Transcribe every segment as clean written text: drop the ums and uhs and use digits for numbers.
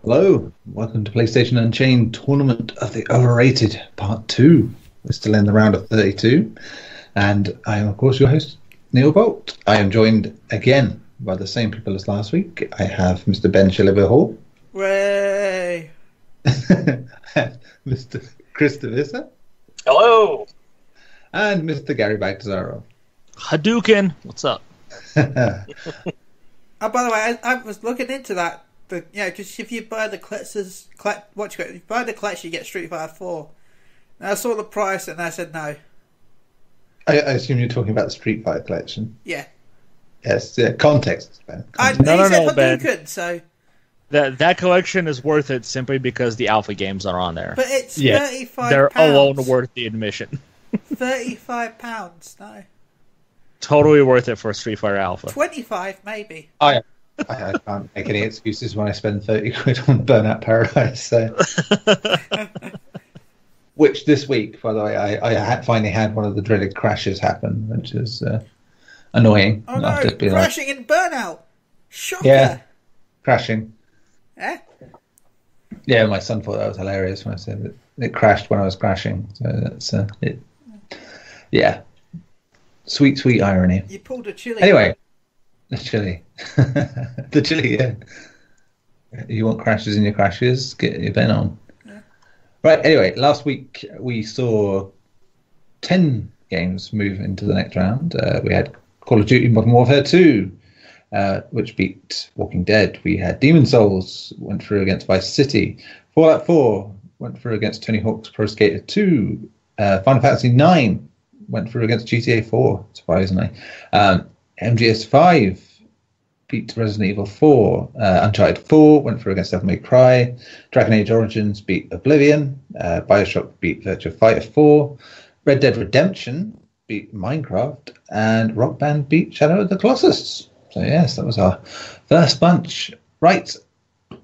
Hello, welcome to PlayStation Unchained Tournament of the Overrated Part 2. We're still in the round of 32, and I am, of course, your host, Neil Bolt. I am joined again by the same people as last week. I have Mr. Ben Shillabeer-Hall. Way! Mr. Chris DeVisser. Hello! And Mr. Garri Bagdasarov. Hadouken! What's up? Oh, by the way, I was looking into that. Because if you buy the if you buy the collection, you get Street Fighter 4. And I saw the price and I said no. I assume you're talking about the Street Fighter collection. Yeah. Yes, context, Ben. No, Ben. Hadouken, so... That collection is worth it simply because the alpha games are on there. But it's £35. They're alone worth the admission. £35, no. Totally worth it for Street Fighter Alpha. 25 maybe. I can't make any excuses when I spend 30 quid on Burnout Paradise. So. Which this week, by the way, I finally had one of the dreaded crashes happen, which is annoying. Oh no, crashing in Burnout! Shocker! Yeah, crashing. Eh? Yeah, my son thought that was hilarious when I said it crashed when I was crashing. So that's it. Yeah. Sweet irony. You pulled a chili. Anyway, the chili. The chili, yeah. You want crashes in your crashes? Get your Ben on. Yeah. Right, anyway, last week we saw 10 games move into the next round. We had Call of Duty Modern Warfare 2, which beat Walking Dead. We had Demon's Souls, went through against Vice City. Fallout 4 went through against Tony Hawk's Pro Skater 2. Final Fantasy 9 went through against GTA 4, surprisingly. MGS5 beat Resident Evil 4. Uncharted 4 went through against Devil May Cry. Dragon Age Origins beat Oblivion. Bioshock beat Virtua Fighter 4. Red Dead Redemption beat Minecraft. And Rock Band beat Shadow of the Colossus. So yes, that was our first bunch. Right,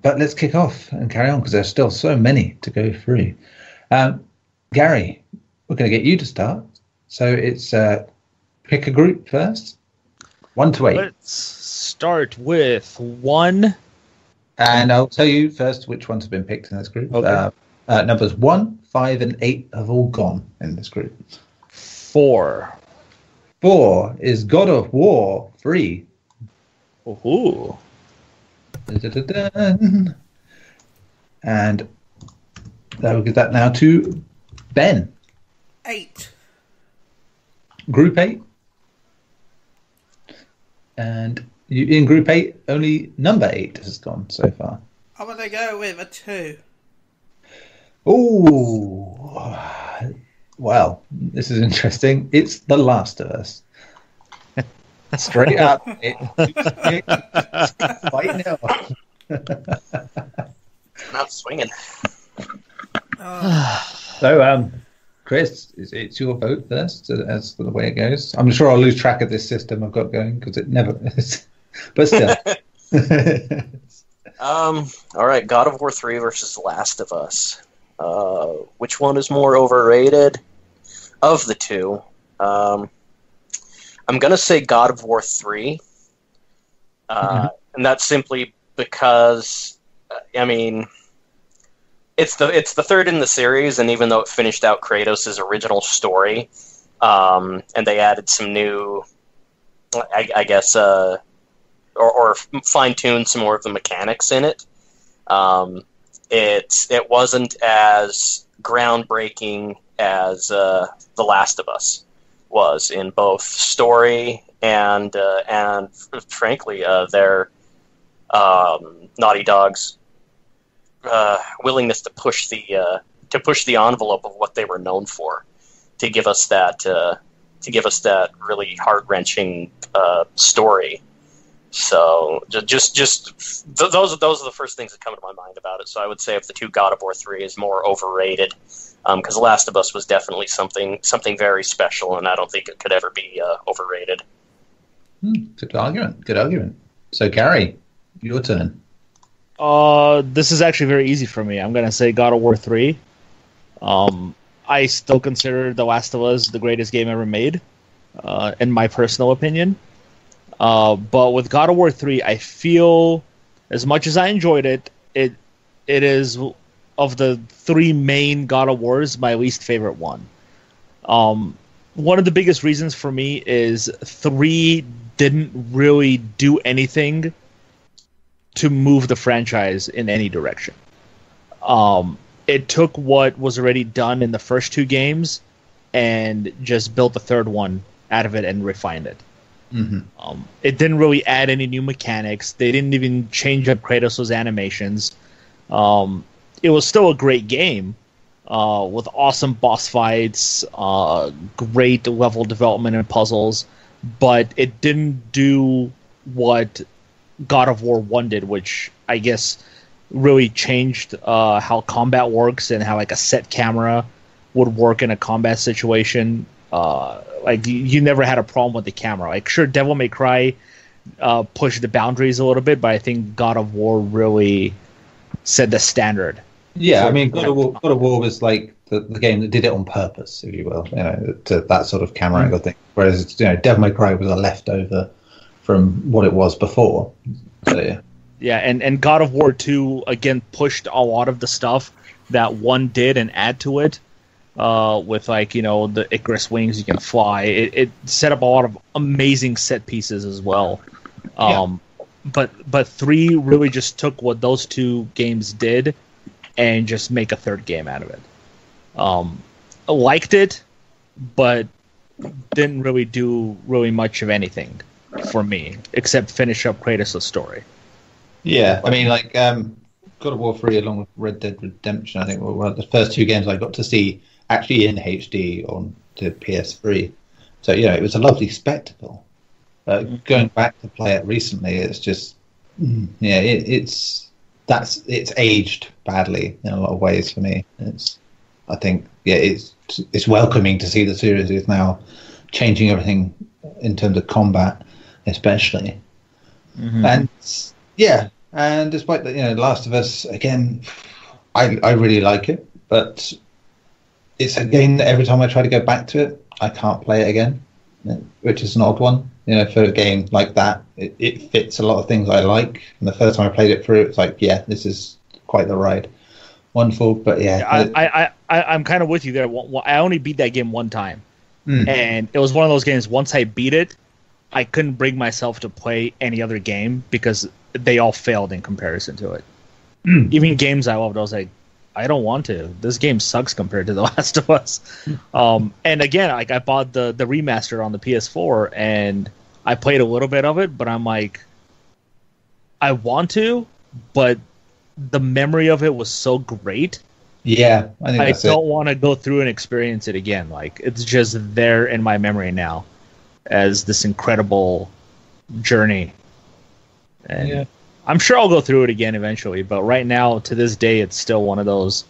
but let's kick off and carry on because there's still so many to go through. Garri, we're going to get you to start. So it's pick a group first. 1 to 8. Let's start with 1. And I'll tell you first which ones have been picked in this group. Okay. Numbers 1, 5, and 8 have all gone in this group. 4. 4 is God of War 3. Ooh. Da-da-da-da. And I will give that now to Ben. 8. Group 8. And in Group 8, only number 8 has gone so far. I'm going to go with a 2. Oh, well, this is interesting. It's The Last of Us. Straight up. Fight now. Not swinging. So, Chris, it's your vote first, as for the way it goes. I'm sure I'll lose track of this system I've got going because it never is. But still. All right, God of War 3 versus Last of Us. Which one is more overrated of the two? I'm going to say God of War 3. And that's simply because, it's the third in the series, and even though it finished out Kratos' original story, and they added some new, I guess, or fine-tuned some more of the mechanics in it, it wasn't as groundbreaking as The Last of Us was in both story and frankly, their Naughty Dog's willingness to push the envelope of what they were known for, to give us that really heart-wrenching story. So just those are the first things that come to my mind about it. So I would say of the two, God of War 3 is more overrated, because Last of Us was definitely something very special, and I don't think it could ever be overrated. Good argument. So, Garri, your turn. This is actually very easy for me. I'm going to say God of War 3. I still consider The Last of Us the greatest game ever made, in my personal opinion. But with God of War 3, I feel, as much as I enjoyed it, it is, of the three main God of Wars, my least favorite one. One of the biggest reasons for me is 3 didn't really do anything to move the franchise in any direction. It took what was already done in the first 2 games and just built the third one out of it and refined it. Mm-hmm. It didn't really add any new mechanics. They didn't even change up Kratos' animations. It was still a great game with awesome boss fights, great level development and puzzles, but it didn't do what God of War 1 did, which I guess really changed how combat works and how like a set camera would work in a combat situation. Like you never had a problem with the camera. Like sure, Devil May Cry pushed the boundaries a little bit, but I think God of War really set the standard. Yeah, I mean, God of War was like the game that did it on purpose, if you will, to that sort of camera angle thing. Whereas, Devil May Cry was a leftover from what it was before. So, yeah. Yeah, and God of War 2, again, pushed a lot of the stuff that 1 did and add to it. With the Icarus wings, you can fly. It set up a lot of amazing set pieces as well. But 3 really just took what those 2 games did and just make a third game out of it. I liked it, but didn't really do much of anything for me except finish up Kratos' story. Yeah, I mean, God of War 3 along with Red Dead Redemption, I think were one of the first 2 games I got to see actually in HD on the PS3. So, it was a lovely spectacle. Going back to play it recently, it's just, it's aged badly in a lot of ways for me. It's welcoming to see the series is now changing everything in terms of combat, especially. Mm-hmm. And despite that, Last of Us, again, I really like it, but it's a game that every time I try to go back to it, I can't play it again, which is an odd one. For a game like that, it fits a lot of things I like. And the first time I played it through, it's like, yeah, this is quite the ride. Wonderful, but yeah. I'm kind of with you there. I only beat that game 1 time. And it was one of those games, once I beat it, I couldn't bring myself to play any other game because they all failed in comparison to it. Even games I loved, I was like, I don't want to. This game sucks compared to The Last of Us. And again, I bought the remaster on the PS4, and I played a little bit of it, but I'm like, I want to, but the memory of it was so great. Yeah, I don't want to go through and experience it again. Like, it's just there in my memory now as this incredible journey. And I'm sure I'll go through it again eventually, but right now, to this day, it's still one of those,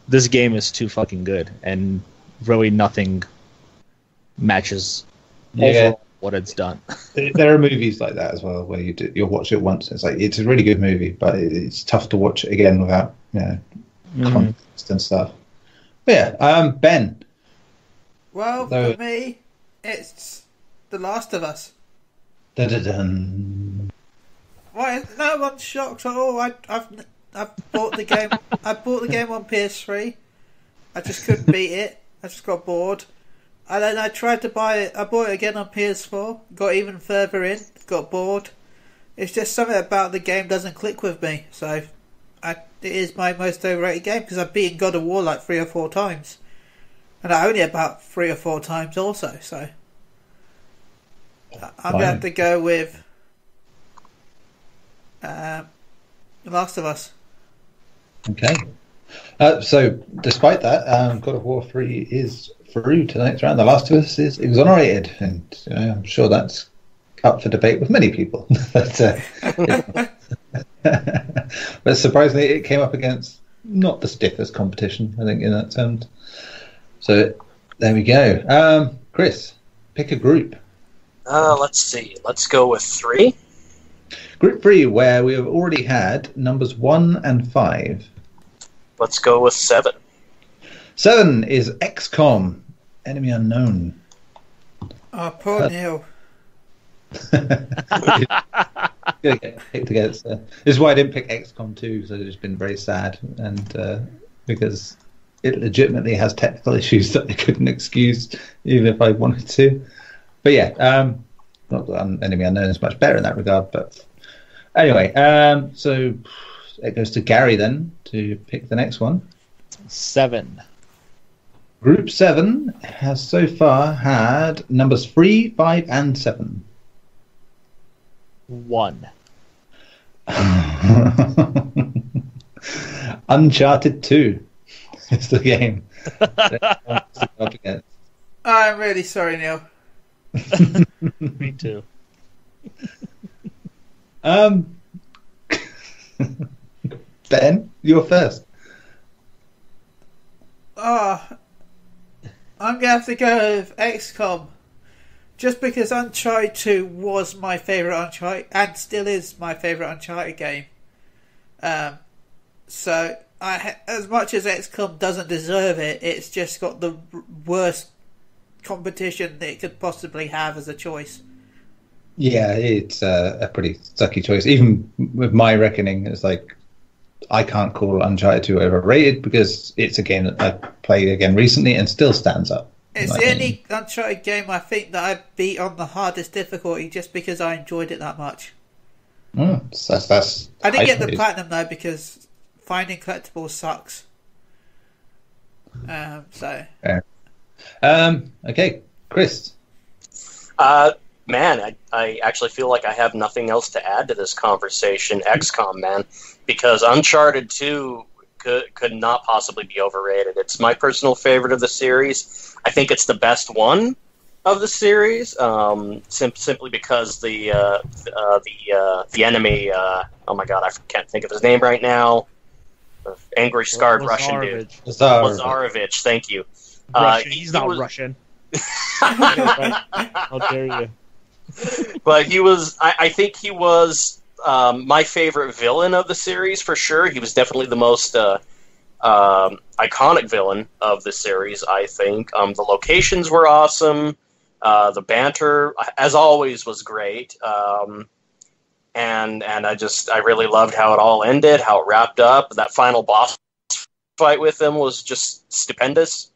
this game is too fucking good, and really nothing matches overall what it's done. There are movies like that as well, where you'll watch it once, it's like, it's a really good movie, but it's tough to watch it again without, context and stuff. But yeah, Ben. Well, for me, it's The Last of Us. Dun-dun-dun. Right, no one's shocked at all. I've bought the game. I bought the game on PS3. I just couldn't beat it. I just got bored. And then I tried to buy it. I bought it again on PS4. Got even further in. Got bored. It's just something about the game doesn't click with me. So, it is my most overrated game because I've beaten God of War like 3 or 4 times, and I own it about 3 or 4 times also. So, I'm going to have to go with The Last of Us. Okay. So, despite that, God of War 3 is through to the next round. The Last of Us is exonerated, and I'm sure that's up for debate with many people. But surprisingly, it came up against not the stiffest competition, I think, in that terms. So, there we go. Chris, pick a group. Let's see. Let's go with 3. Group 3, where we have already had numbers 1 and 5. Let's go with 7. 7 is XCOM, Enemy Unknown. Oh, poor Neil. gonna get picked against. This is why I didn't pick XCOM 2, because I've just been very sad, and because it legitimately has technical issues that I couldn't excuse, even if I wanted to. But yeah, not that Enemy Unknown is much better in that regard. But anyway, so it goes to Garri then to pick the next one. 7. Group 7 has so far had numbers 3, 5, and 7. 1. Uncharted 2 is the game. Up against. I'm really sorry, Neil. Me too. Ben, you're first. I'm going to have to go with XCOM. Just because Uncharted 2 was my favourite Uncharted, and still is my favourite Uncharted game. So, as much as XCOM doesn't deserve it, it's just got the worst competition that it could possibly have as a choice. Yeah, it's a pretty sucky choice. Even with my reckoning, it's like, I can't call Uncharted 2 overrated because it's a game that I played again recently and still stands up. It's the only Uncharted game I think that I beat on the hardest difficulty just because I enjoyed it that much. That's I didn't get the platinum though because finding collectibles sucks. Okay, Chris. Man, I actually feel like I have nothing else to add to this conversation. XCOM, man, because Uncharted 2 could not possibly be overrated. It's my personal favorite of the series. I think it's the best one of the series, simply because the enemy. Oh my god, I can't think of his name right now. Angry, scarred Russian dude. Lazarovich. Thank you. He's not Russian. How dare you? But he was. I think he was my favorite villain of the series for sure. He was definitely the most iconic villain of the series. I think the locations were awesome. The banter, as always, was great. And I really loved how it all ended, how it wrapped up. That final boss fight with him was just stupendous.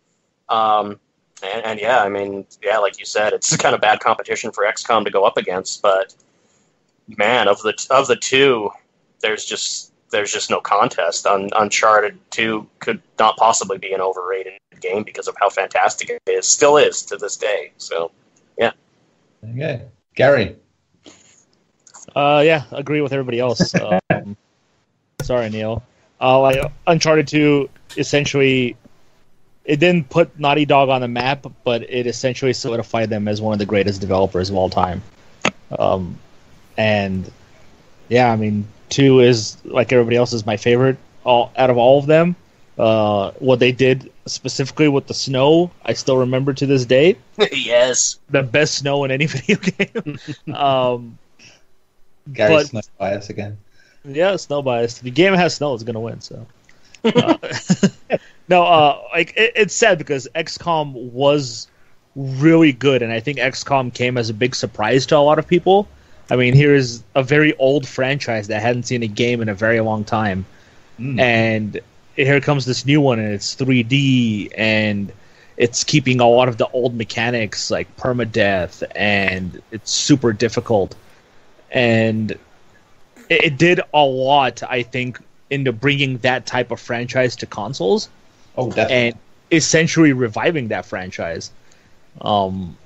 And yeah, I mean, yeah, like you said, it's kind of bad competition for XCOM to go up against. But man, of the two, there's just no contest. Uncharted 2 could not possibly be an overrated game because of how fantastic it is. Still is to this day. So yeah. Okay, Garri. Yeah, agree with everybody else. Sorry, Neil. Uncharted 2 essentially. It didn't put Naughty Dog on the map, but it essentially solidified them as one of the greatest developers of all time. And yeah, I mean, 2 is, like everybody else, is my favorite out of all of them. What they did specifically with the snow, I still remember to this day. Yes. The best snow in any video game. Garry's snow bias again. Yeah, snow bias. If the game has snow, it's going to win, so... it's sad because XCOM was really good, and I think XCOM came as a big surprise to a lot of people. I mean, here's a very old franchise that hadn't seen a game in a very long time, and here comes this new one, and it's 3D, and it's keeping a lot of the old mechanics like permadeath, and it's super difficult, and it did a lot, I think, into bringing that type of franchise to consoles. Oh, definitely. And essentially reviving that franchise. And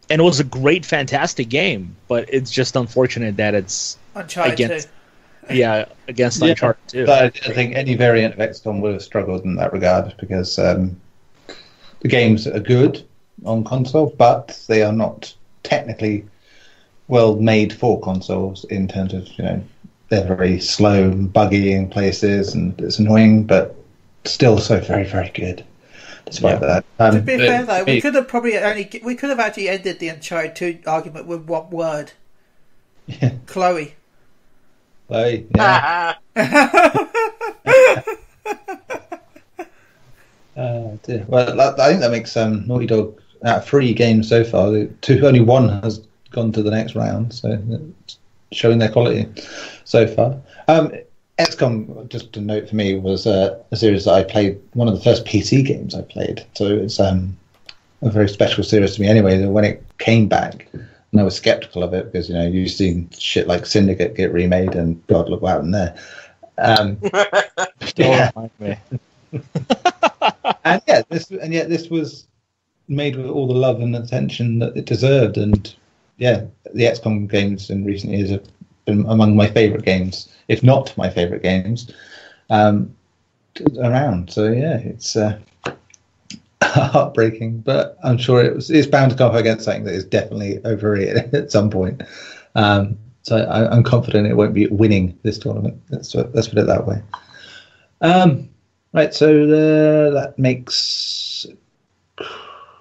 it was a great, fantastic game, but it's just unfortunate that it's Uncharted 2. Against Uncharted 2. I think any variant of XCOM would have struggled in that regard because the games are good on console, but they are not technically well made for consoles in terms of, they're very slow and buggy in places, and it's annoying, but still so very, very good. Despite that, to be fair though, we could have actually ended the Uncharted 2 argument with one word. Yeah. Chloe. Chloe. Yeah. Dear. Well, I think that makes Naughty Dog out of 3 games so far. Only one has gone to the next round, so showing their quality so far. XCOM, just a note for me, was a series that I played, one of the first PC games I played. So it's a very special series to me anyway. When it came back, and I was skeptical of it because, you've seen shit like Syndicate get remade and God, look what happened there. Yeah. and yet this was made with all the love and attention that it deserved. And yeah, the XCOM games in recent years have been among my favourite games, if not my favourite games, around. So yeah, it's heartbreaking, but I'm sure it's bound to come up against something that is definitely overrated at some point. So I'm confident it won't be winning this tournament. Let's put it that way. Right, so that makes...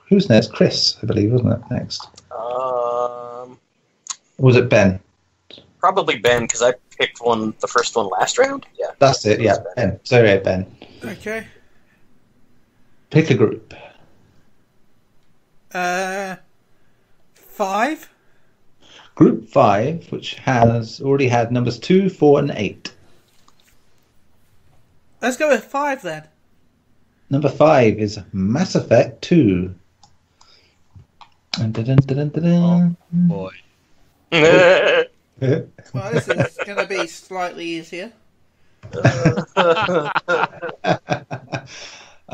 Who's next? Chris, I believe, wasn't it, next? Was it Ben? Probably Ben, because I picked the first one last round. Yeah, that's it. Yeah, Ben. Sorry, Ben. Okay. Pick a group. 5. Group 5, which has already had numbers 2, 4, and 8. Let's go with 5 then. Number 5 is Mass Effect 2. Dun, dun, dun, dun, dun, dun. Oh, boy. Well, this is going to be slightly easier.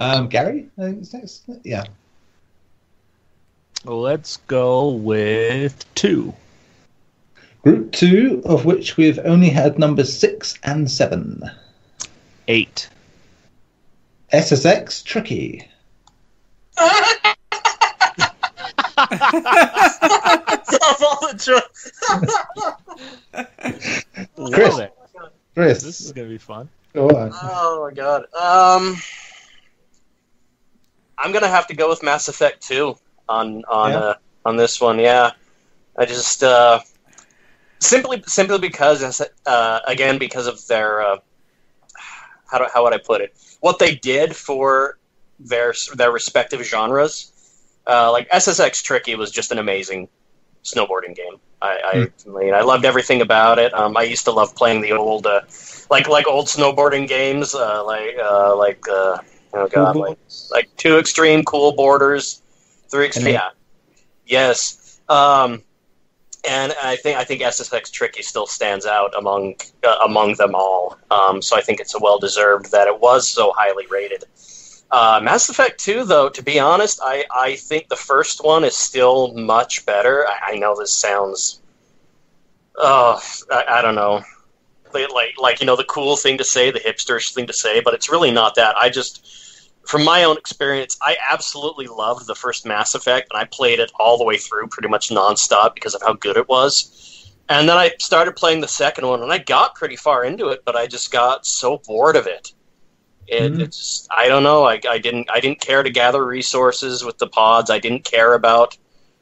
Garri? Next? Yeah. Let's go with 2. Group 2, of which we've only had numbers 6 and 7. 8. SSX Tricky. Chris, this is gonna be fun. Go on. Oh my god. I'm gonna have to go with Mass Effect 2 on this one. Yeah, I just simply because again because of their how would I put it? What they did for their respective genres. Like SSX Tricky was just an amazing snowboarding game. I loved everything about it. I used to love playing the old like old snowboarding games, like 2 Extreme, Cool Borders, 3 Extreme. Yeah. Yes. And I think SSX Tricky still stands out among them all. So I think it's a well-deserved that it was so highly rated. Mass Effect 2, though, to be honest, I think the first one is still much better. I know this sounds... I don't know. Like the cool thing to say, the hipster thing to say, but it's really not that. I just... From my own experience, I absolutely loved the first Mass Effect, and I played it all the way through pretty much nonstop because of how good it was. And then I started playing the second one, and I got pretty far into it, but I just got so bored of it. It's I don't know. I didn't care to gather resources with the pods. I didn't care about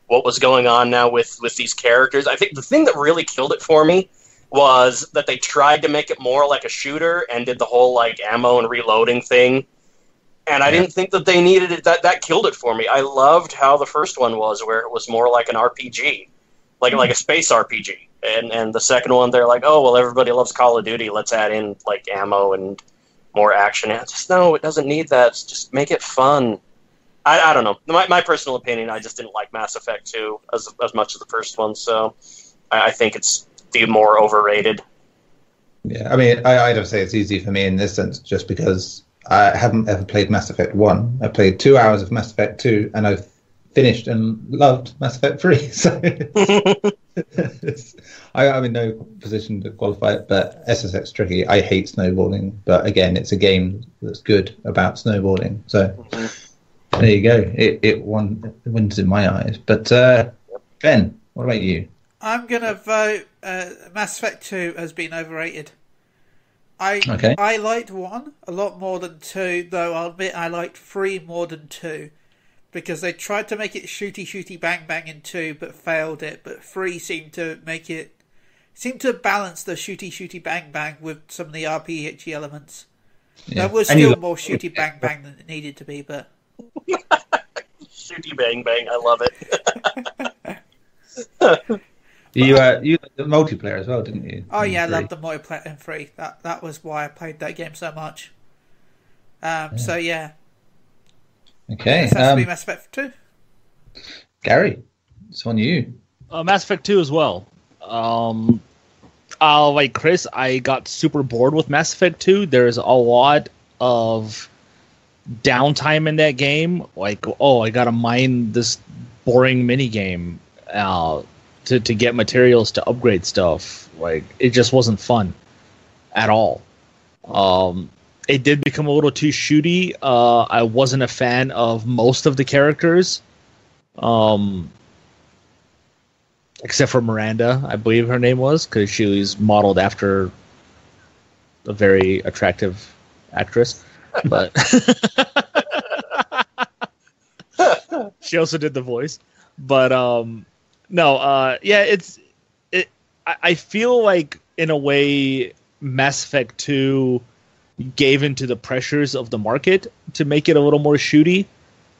what was going on now with these characters. I think the thing that really killed it for me was that they tried to make it more like a shooter and did the whole like ammo and reloading thing. And I didn't think that they needed it. That killed it for me. I loved how the first one was, where it was more like an RPG, like a space RPG. And the second one, they're like, oh well, everybody loves Call of Duty. Let's add in like ammo and more action. And no, it doesn't need that. Just make it fun. I don't know. My personal opinion, I just didn't like Mass Effect 2 as much as the first one. So I think it's the more overrated. Yeah, I mean, I'd say it's easy for me in this sense, just because I haven't ever played Mass Effect 1. I played 2 hours of Mass Effect 2, and I've finished and loved Mass Effect 3. So I'm in no position to qualify it, but SSX Tricky, I hate snowboarding, but again, it's a game that's good about snowboarding. So there you go. It wins in my eyes. But Ben, what about you? I'm going to vote Mass Effect 2 has been overrated. I liked 1 a lot more than 2, though I'll admit I liked 3 more than 2. Because they tried to make it shooty bang bang in 2, but failed it. But 3 seemed to balance the shooty bang bang with some of the RPG elements. Yeah. There was still more shooty bang bang than it needed to be, but shooty bang bang, I love it. You liked the multiplayer as well, didn't you? Oh yeah, I Three. loved the multiplayer in 3. That was why I played that game so much. So yeah. Okay. This has to be Mass Effect 2. Garri, it's on you. Mass Effect 2 as well. Like Chris, I got super bored with Mass Effect 2. There's a lot of downtime in that game. Like, I gotta mine this boring mini game to get materials to upgrade stuff. Like, it just wasn't fun at all. It did become a little too shooty. I wasn't a fan of most of the characters. Except for Miranda, I believe her name was, because she was modeled after a very attractive actress. But she also did the voice. But I feel like in a way Mass Effect 2 gave into the pressures of the market to make it a little more shooty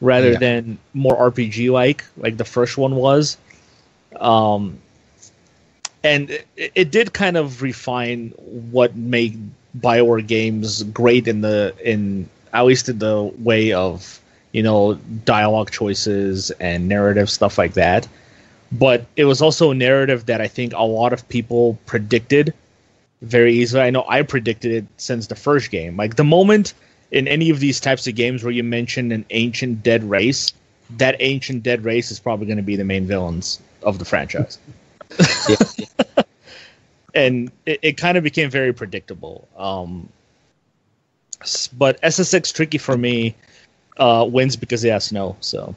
rather than more RPG like the first one was. And it did kind of refine what made BioWare games great in at least in the way of, dialogue choices and narrative stuff like that. But it was also a narrative that I think a lot of people predicted very easily. I know I predicted it since the first game. Like, the moment in any of these types of games where you mention an ancient dead race, that ancient dead race is probably going to be the main villains of the franchise. And it kind of became very predictable. But SSX Tricky for me wins because it has snow. So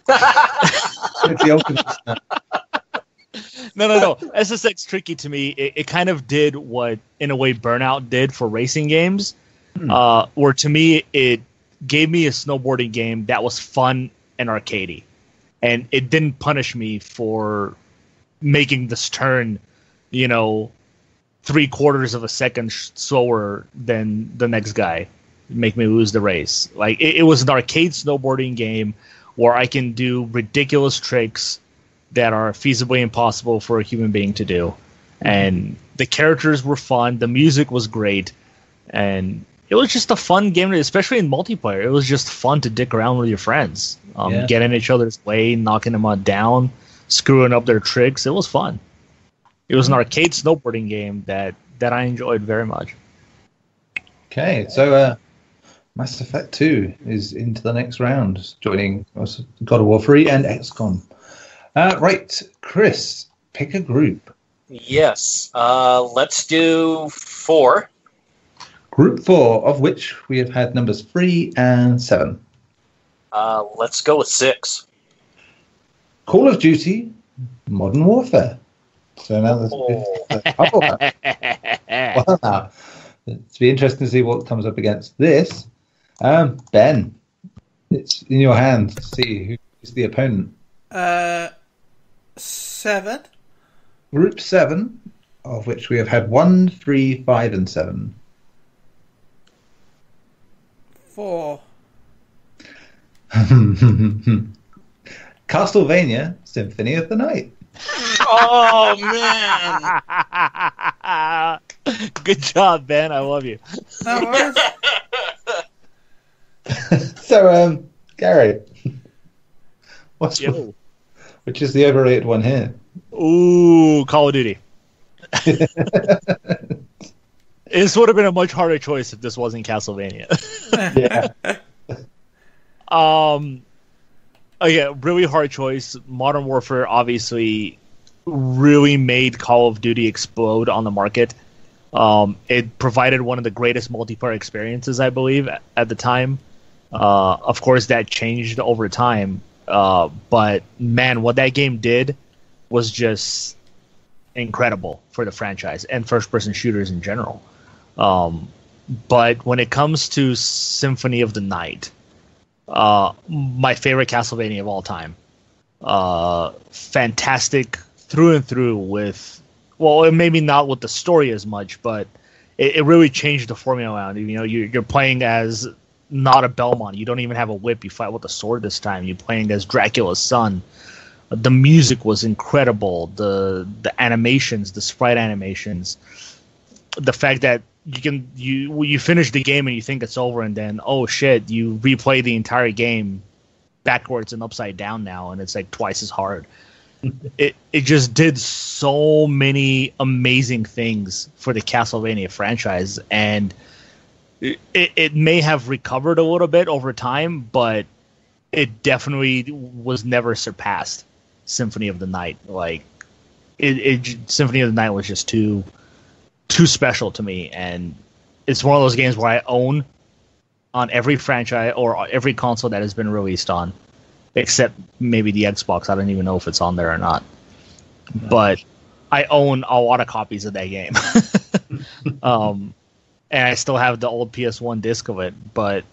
It's the ultimate. No. SSX Tricky to me, it kind of did what, in a way, Burnout did for racing games. Where to me, it gave me a snowboarding game that was fun and arcadey. And it didn't punish me for making this turn, 3/4 of a second slower than the next guy, make me lose the race. Like, it was an arcade snowboarding game where I can do ridiculous tricks that are feasibly impossible for a human being to do. And the characters were fun, the music was great, and it was just a fun game, especially in multiplayer. It was just fun to dick around with your friends, get in each other's way, knocking them down, screwing up their tricks. It was fun. It was an arcade snowboarding game that I enjoyed very much. Okay, so Mass Effect 2 is into the next round, joining God of War 3 and XCOM. Right, Chris, pick a group. Yes, let's do 4. Group 4, of which we have had numbers 3 and 7. Let's go with 6. Call of Duty, Modern Warfare. So now there's a couple. Well, now, it's be interesting to see what comes up against this. Ben, it's in your hands to see who is the opponent. 7. Group 7, of which we have had 1, 3, 5, and 7. 4. Castlevania, Symphony of the Night. Oh, man! Good job, Ben. I love you. No worries. So, Garri, Yo. which is the overrated one here? Ooh, Call of Duty. This would have been a much harder choice if this wasn't Castlevania. Yeah. Okay, really hard choice. Modern Warfare obviously really made Call of Duty explode on the market. It provided one of the greatest multiplayer experiences, I believe, at the time. Of course, that changed over time. But man, what that game did was just incredible for the franchise and first-person shooters in general. But when it comes to Symphony of the Night, my favorite Castlevania of all time. Fantastic through and through with, well, maybe not with the story as much, but it really changed the formula around. You're playing as not a Belmont. You don't even have a whip. You fight with a sword this time. You're playing as Dracula's son, The music was incredible. The animations, the sprite animations, the fact that you finish the game and you think it's over, and then oh shit, you replay the entire game backwards and upside down now, and it's like twice as hard. It just did so many amazing things for the Castlevania franchise, and it may have recovered a little bit over time, but it definitely was never surpassed Symphony of the Night. Like Symphony of the Night was just too special to me, and it's one of those games where I own on every franchise or every console that has been released on, except maybe the Xbox. I don't even know if it's on there or not. But I own a lot of copies of that game. And I still have the old PS1 disc of it. But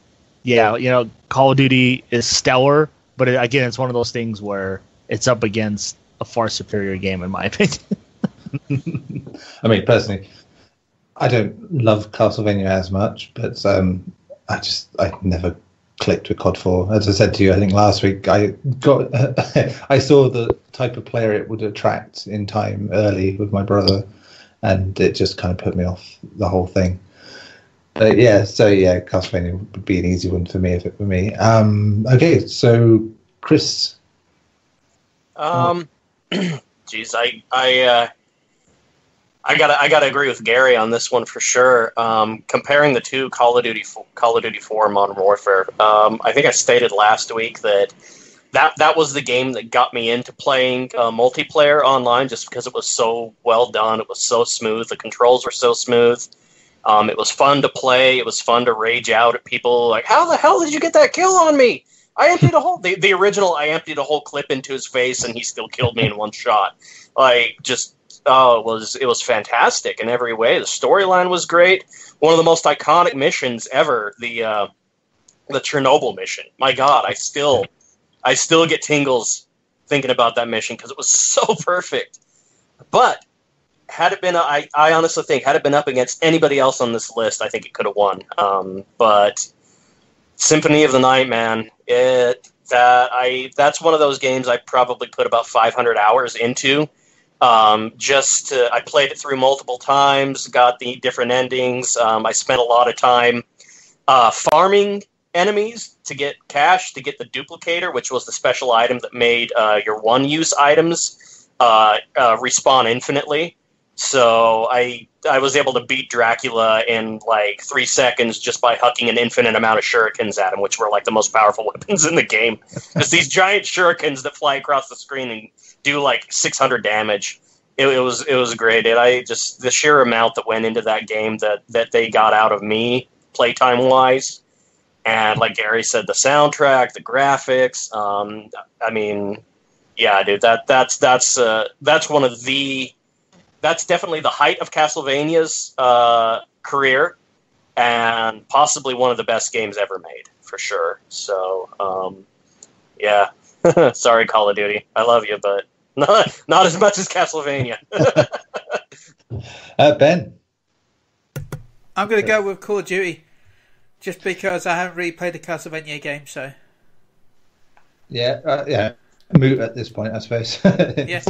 yeah, Call of Duty is stellar, but again, it's one of those things where it's up against a far superior game, in my opinion. I mean, personally, I don't love Castlevania as much, but I never clicked with COD 4. As I said to you, I think last week, I saw the type of player it would attract in time early with my brother, and it just kind of put me off the whole thing. But Castlevania would be an easy one for me if it were me. Okay, so Chris. Geez, I gotta agree with Garri on this one for sure. Comparing the two, Call of Duty 4 and Modern Warfare, I think I stated last week that was the game that got me into playing multiplayer online, just because it was so well done. It was so smooth. The controls were so smooth. It was fun to play. It was fun to rage out at people like, "How the hell did you get that kill on me? I emptied a whole the original. I emptied a whole clip into his face, and he still killed me in one shot." Like, just it was fantastic in every way. The storyline was great. One of the most iconic missions ever, the Chernobyl mission. My God, I still get tingles thinking about that mission because it was so perfect. But had it been, I honestly think, had it been up against anybody else on this list, I think it could have won. But Symphony of the Night, man, that's one of those games I probably put about 500 hours into. I played it through multiple times, got the different endings. I spent a lot of time farming enemies to get cash, to get the duplicator, which was the special item that made your one-use items respawn infinitely. So I was able to beat Dracula in like 3 seconds just by hucking an infinite amount of shurikens at him, which were like the most powerful weapons in the game. Just these giant shurikens that fly across the screen and do like 600 damage. It was great. The sheer amount that went into that game that they got out of me playtime wise, and like Garri said, the soundtrack, the graphics. I mean, yeah, dude, that's one of the. That's definitely the height of Castlevania's career, and possibly one of the best games ever made, for sure. So, yeah. Sorry, Call of Duty. I love you, but not as much as Castlevania. Ben? I'm going to go with Call of Duty, just because I haven't really played a Castlevania game, so... Yeah, moot at this point, I suppose. Yes.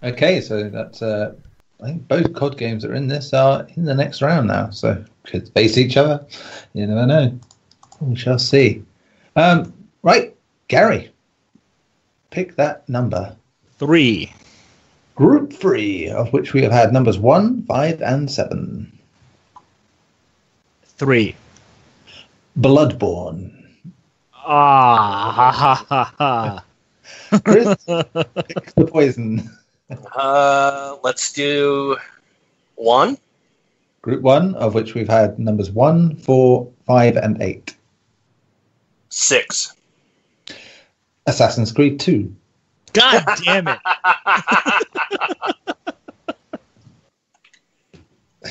Okay, so that's I think both COD games that are in this are in the next round now, so could face each other. You never know. We shall see. Right, Garri, pick that number. 3. Group 3, of which we have had numbers 1, 5, and 7. 3. Bloodborne. Ah, ha ha ha ha. Chris, pick the poison. Let's do 1. Group 1, of which we've had numbers 1, 4, 5, and 8. 6. Assassin's Creed 2. God damn it.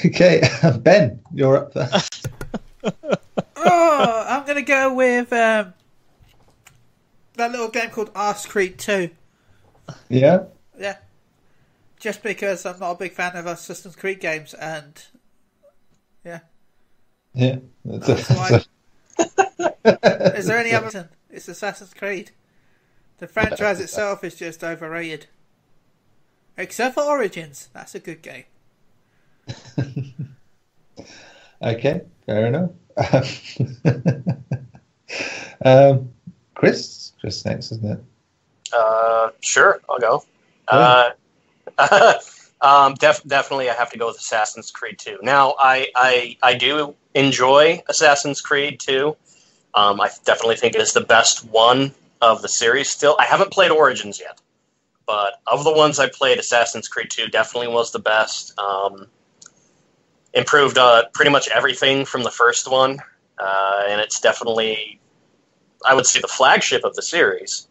Okay, Ben, you're up first. I'm going to go with that little game called Arse Creed 2. Yeah? Yeah. Just because I'm not a big fan of Assassin's Creed games, and yeah. Yeah. Is there any other reason? It's Assassin's Creed. The franchise itself is just overrated. Except for Origins. That's a good game. Okay, fair enough. Chris next, isn't it? Sure, I'll go. Definitely I have to go with Assassin's Creed 2. Now, I do enjoy Assassin's Creed 2. I definitely think it is the best one of the series still. I haven't played Origins yet, but of the ones I played, Assassin's Creed 2 definitely was the best. Improved pretty much everything from the first one, and it's definitely, I would say, the flagship of the series.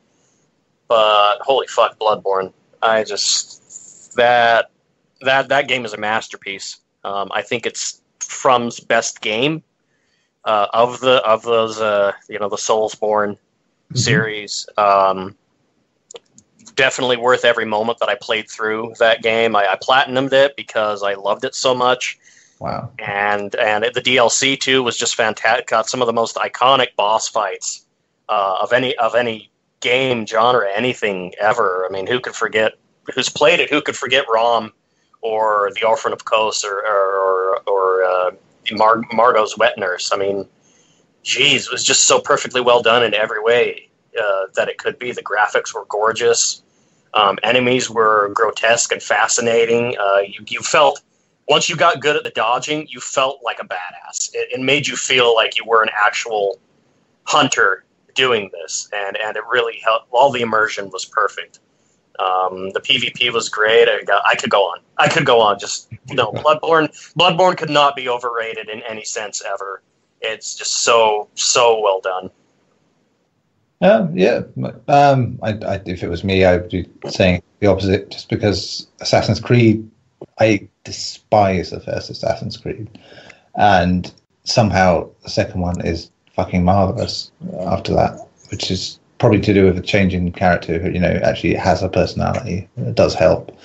But holy fuck, Bloodborne! I just that game is a masterpiece. I think it's From's best game of those the Soulsborne series. Definitely worth every moment that I played through that game. I platinumed it because I loved it so much. Wow! And the DLC too was just fantastic. Got some of the most iconic boss fights of any game genre, anything ever. I mean, who could forget? Who's played it? Who could forget Rom or the Orphan of Kos or Margot's Wet Nurse? I mean, geez, it was just so perfectly well done in every way that it could be. The graphics were gorgeous. Enemies were grotesque and fascinating. You felt, once you got good at the dodging, you felt like a badass. It made you feel like you were an actual hunter doing this, and it really helped. All the immersion was perfect. The PvP was great. I could go on. Just Bloodborne could not be overrated in any sense ever. It's just so well done. Yeah. If it was me, I would be saying the opposite. Just because Assassin's Creed, I despise the first Assassin's Creed, and somehow the second one is fucking marvelous after that, which is probably to do with a change in character. Actually it has a personality. It does help,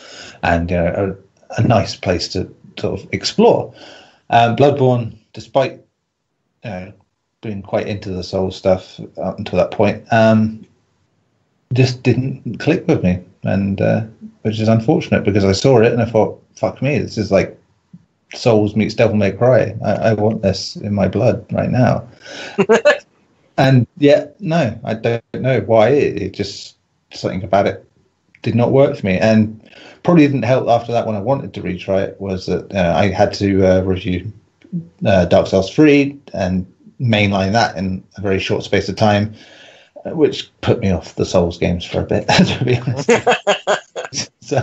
and a nice place to sort of explore. Bloodborne, despite being quite into the soul stuff up until that point, just didn't click with me, and which is unfortunate because I saw it and I thought, fuck me, this is like Souls meets Devil May Cry. I want this in my blood right now. And yet, no, I don't know why. It just, something about it did not work for me, and probably didn't help after that when I wanted to retry it, was that I had to review Dark Souls 3 and mainline that in a very short space of time, which put me off the Souls games for a bit, to be honest. So,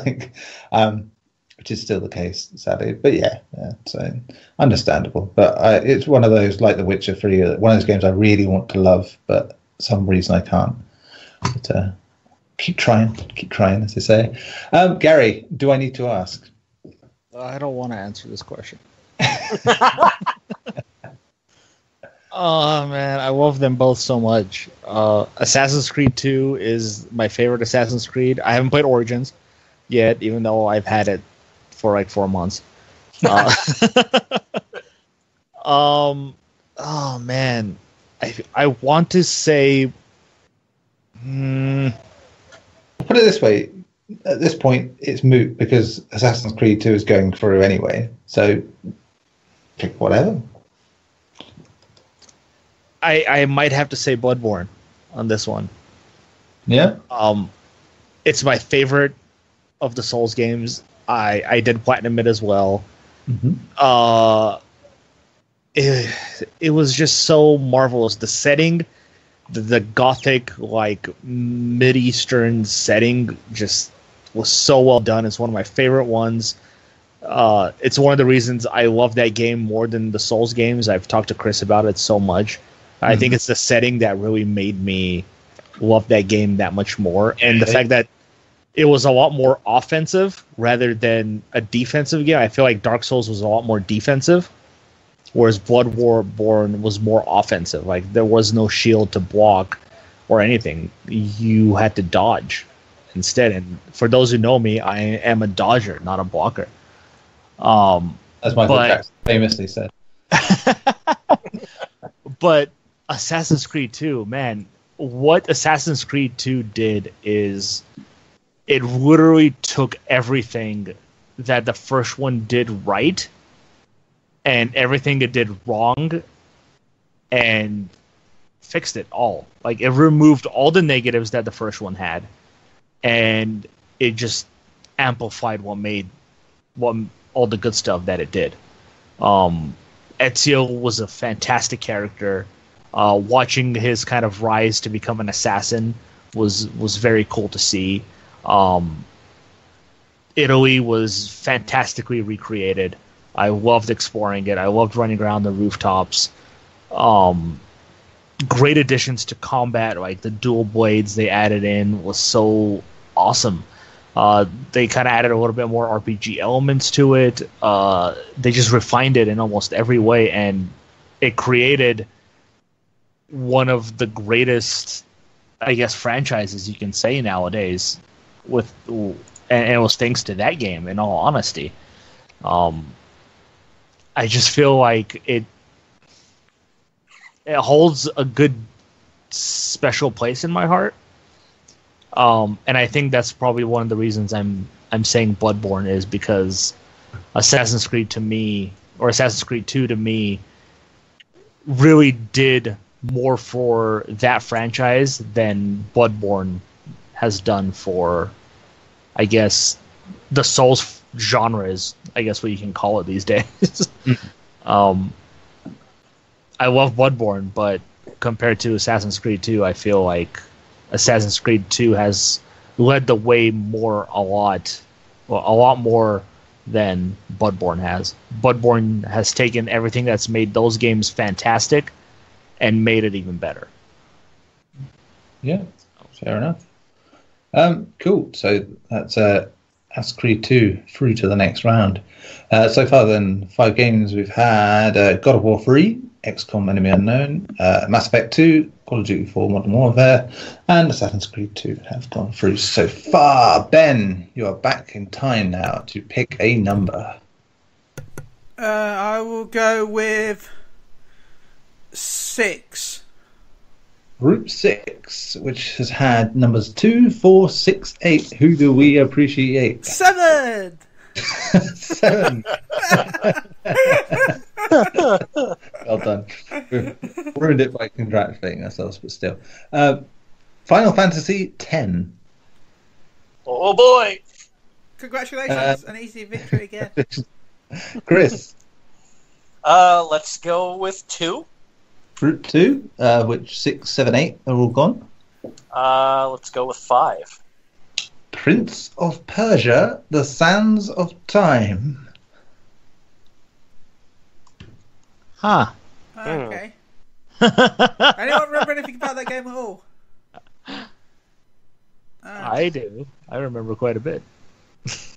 which is still the case, sadly. But yeah, so understandable. But it's one of those, like The Witcher 3, one of those games I really want to love, but for some reason I can't. But keep trying, as they say. Garri, do I need to ask? I don't want to answer this question. Oh man, I love them both so much. Assassin's Creed 2 is my favorite Assassin's Creed. I haven't played Origins yet, even though I've had it for like 4 months. Oh man, I want to say. Put it this way: at this point, it's moot because Assassin's Creed 2 is going through anyway. So pick whatever. I might have to say Bloodborne on this one. Yeah. It's my favorite of the Souls games. I did platinum it as well. Mm-hmm. It was just so marvelous. The setting, the gothic, like mid-eastern setting, just was so well done. It's one of my favorite ones. It's one of the reasons I love that game more than the Souls games. I've talked to Chris about it so much. I think it's the setting that really made me love that game that much more, and the fact that it was a lot more offensive rather than a defensive game. I feel like Dark Souls was a lot more defensive, whereas Bloodborne was more offensive. Like, there was no shield to block or anything. You had to dodge instead. And for those who know me, I am a dodger, not a blocker. As Michael Jackson famously said. But Assassin's Creed 2, man, what Assassin's Creed 2 did is it literally took everything that the first one did right and everything it did wrong and fixed it all. Like, it removed all the negatives that the first one had, and it just amplified all the good stuff that it did. Ezio was a fantastic character. Watching his kind of rise to become an assassin was very cool to see. Italy was fantastically recreated. I loved exploring it. I loved running around the rooftops. Great additions to combat, like the dual blades they added in was so awesome. They kind of added a little bit more RPG elements to it. They just refined it in almost every way, and it created one of the greatest, I guess, franchises you can say nowadays. And it was thanks to that game, in all honesty. I just feel like it holds a good special place in my heart. And I think that's probably one of the reasons I'm saying Bloodborne, is because Assassin's Creed 2 to me really did more for that franchise than Bloodborne has done for, I guess, the Souls genre is, I guess, what you can call it these days. I love Bloodborne, but compared to Assassin's Creed 2, I feel like Assassin's Creed 2 has led the way a lot more than Bloodborne has. Bloodborne has taken everything that's made those games fantastic and made it even better. Yeah, fair enough. Cool. So that's Assassin's Creed 2 through to the next round. So far, then, 5 games we've had: God of War 3, XCOM Enemy Unknown, Mass Effect 2, Call of Duty 4 Modern Warfare, and Assassin's Creed 2 have gone through so far. Ben, you are back in time now to pick a number. I will go with 6. Group 6, which has had numbers 2, 4, 6, 8. Who do we appreciate? 7! 7. Well done. We've ruined it by congratulating ourselves, but still. Final Fantasy X. Oh boy! Congratulations, an easy victory again. Chris. Let's go with 2. Group 2, which 6, 7, 8 are all gone. Let's go with 5. Prince of Persia, The Sands of Time. Huh. Okay. I don't remember anything about that game at all. I do. I remember quite a bit.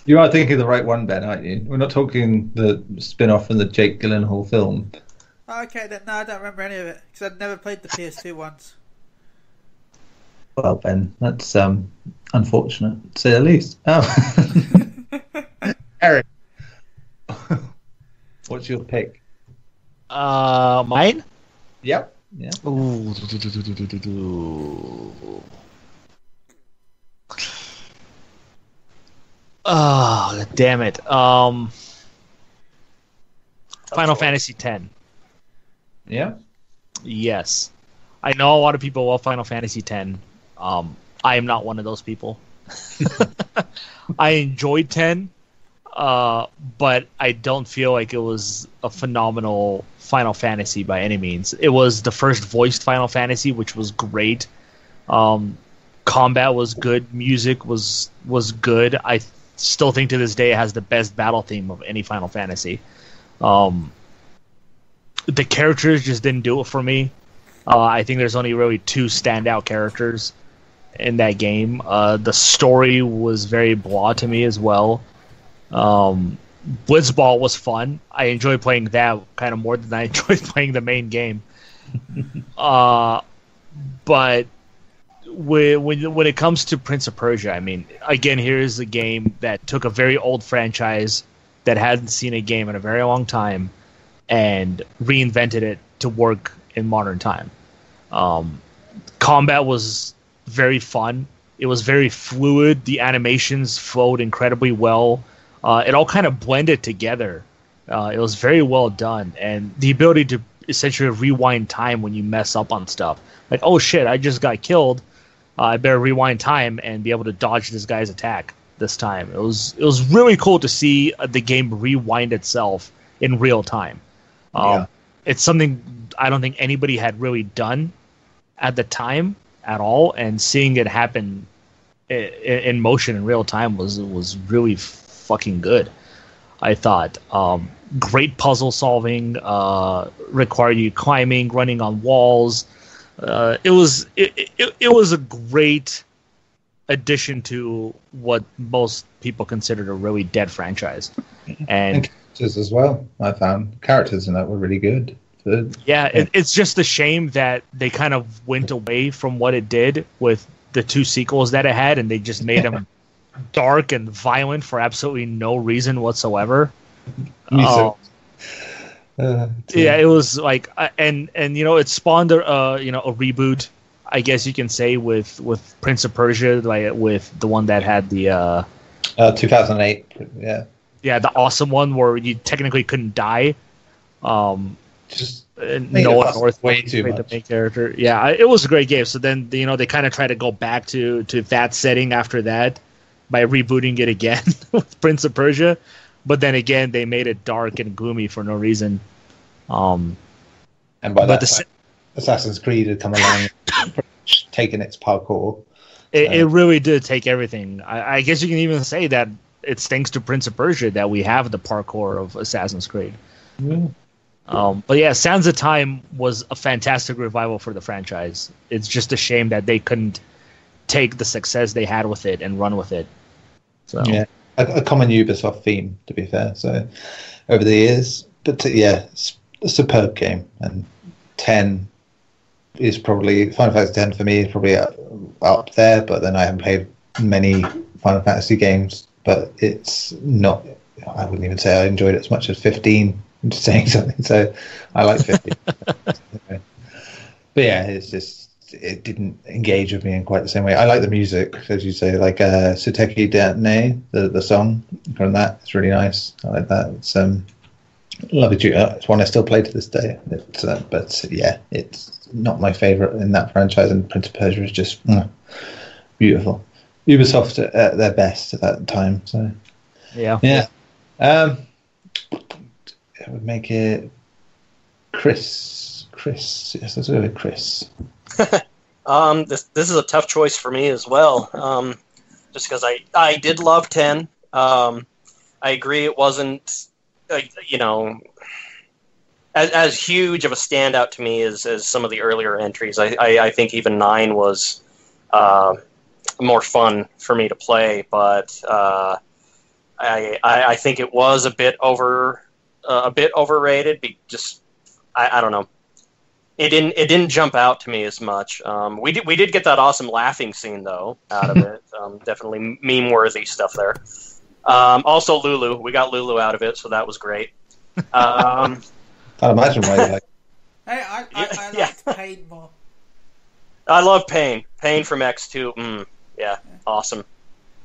You are thinking the right one, Ben, aren't you? We're not talking the spin-off from the Jake Gyllenhaal film. Okay, then, no, I don't remember any of it, because I'd never played the PS2 ones. Well, Ben, that's unfortunate, to say the least. Eric, what's your pick? Mine? Yep. Yeah. Ooh. Oh, damn it. Final Fantasy X. Yeah. Yes. I know a lot of people love Final Fantasy X. I am not one of those people. I enjoyed 10, but I don't feel like it was a phenomenal Final Fantasy by any means. It was the first voiced Final Fantasy, which was great. Combat was good. Music was good. I still think to this day it has the best battle theme of any Final Fantasy. The characters just didn't do it for me. I think there's only really 2 standout characters in that game. The story was very blah to me as well. Blitzball was fun. I enjoyed playing that kind of more than I enjoyed playing the main game. But when it comes to Prince of Persia, I mean, again, here's a game that took a very old franchise that hadn't seen a game in a very long time and reinvented it to work in modern time. combat was very fun. It was very fluid. The animations flowed incredibly well. It all kind of blended together. It was very well done, and the ability to essentially rewind time when you mess up on stuff. Like, oh shit, I just got killed. I better rewind time and be able to dodge this guy's attack this time. It was really cool to see the game rewind itself in real time. It's something I don't think anybody had really done at the time at all, and seeing it happen in motion in real time was really fucking good. I thought great puzzle solving, required you climbing, running on walls. It was a great addition to what most people considered a really dead franchise. And characters as well. I found characters in that were really good. It's just a shame that they kind of went away from what it did with the 2 sequels that it had, and they just made them dark and violent for absolutely no reason whatsoever. It was like, and it spawned a reboot, I guess you can say, with Prince of Persia, like with the one that had the 2008, the awesome one where you technically couldn't die. Just Noah North way too much. The main character. Yeah, it was a great game. So then they kind of tried to go back to that setting after that by rebooting it again with Prince of Persia, but then again they made it dark and gloomy for no reason. And by that time, Assassin's Creed had come along, taken its parkour. It really did take everything. I guess you can even say that it's thanks to Prince of Persia that we have the parkour of Assassin's Creed. Yeah. But yeah, Sands of Time was a fantastic revival for the franchise. It's just a shame that they couldn't take the success they had with it and run with it. So yeah, a common Ubisoft theme, to be fair. So over the years, but it's a superb game, and 10 is probably Final Fantasy 10 for me is probably up there. But then I haven't played many Final Fantasy games, but it's not. I wouldn't even say I enjoyed it as much as 15. I'm just saying something. So I like 15. But yeah, it's just. It didn't engage with me in quite the same way. I like the music, as you say, like Suteki Dane, the song from that. It's really nice. I like that. It's lovely tune. It's one I still play to this day. But yeah, it's not my favourite in that franchise. And Prince of Persia is just beautiful. Ubisoft at their best at that time. So yeah. I would make it Chris. Yes, let's go with Chris. This is a tough choice for me as well. Just because I did love 10. I agree it wasn't as huge of a standout to me as some of the earlier entries. I think even 9 was more fun for me to play, but I think it was a bit overrated. I don't know. It didn't jump out to me as much. We did get that awesome laughing scene though out of it. Definitely meme worthy stuff there. Also Lulu, we got Lulu out of it, so that was great. Can't imagine why you like. Hey, I liked Pain more. I love Pain. Pain from X2. Awesome.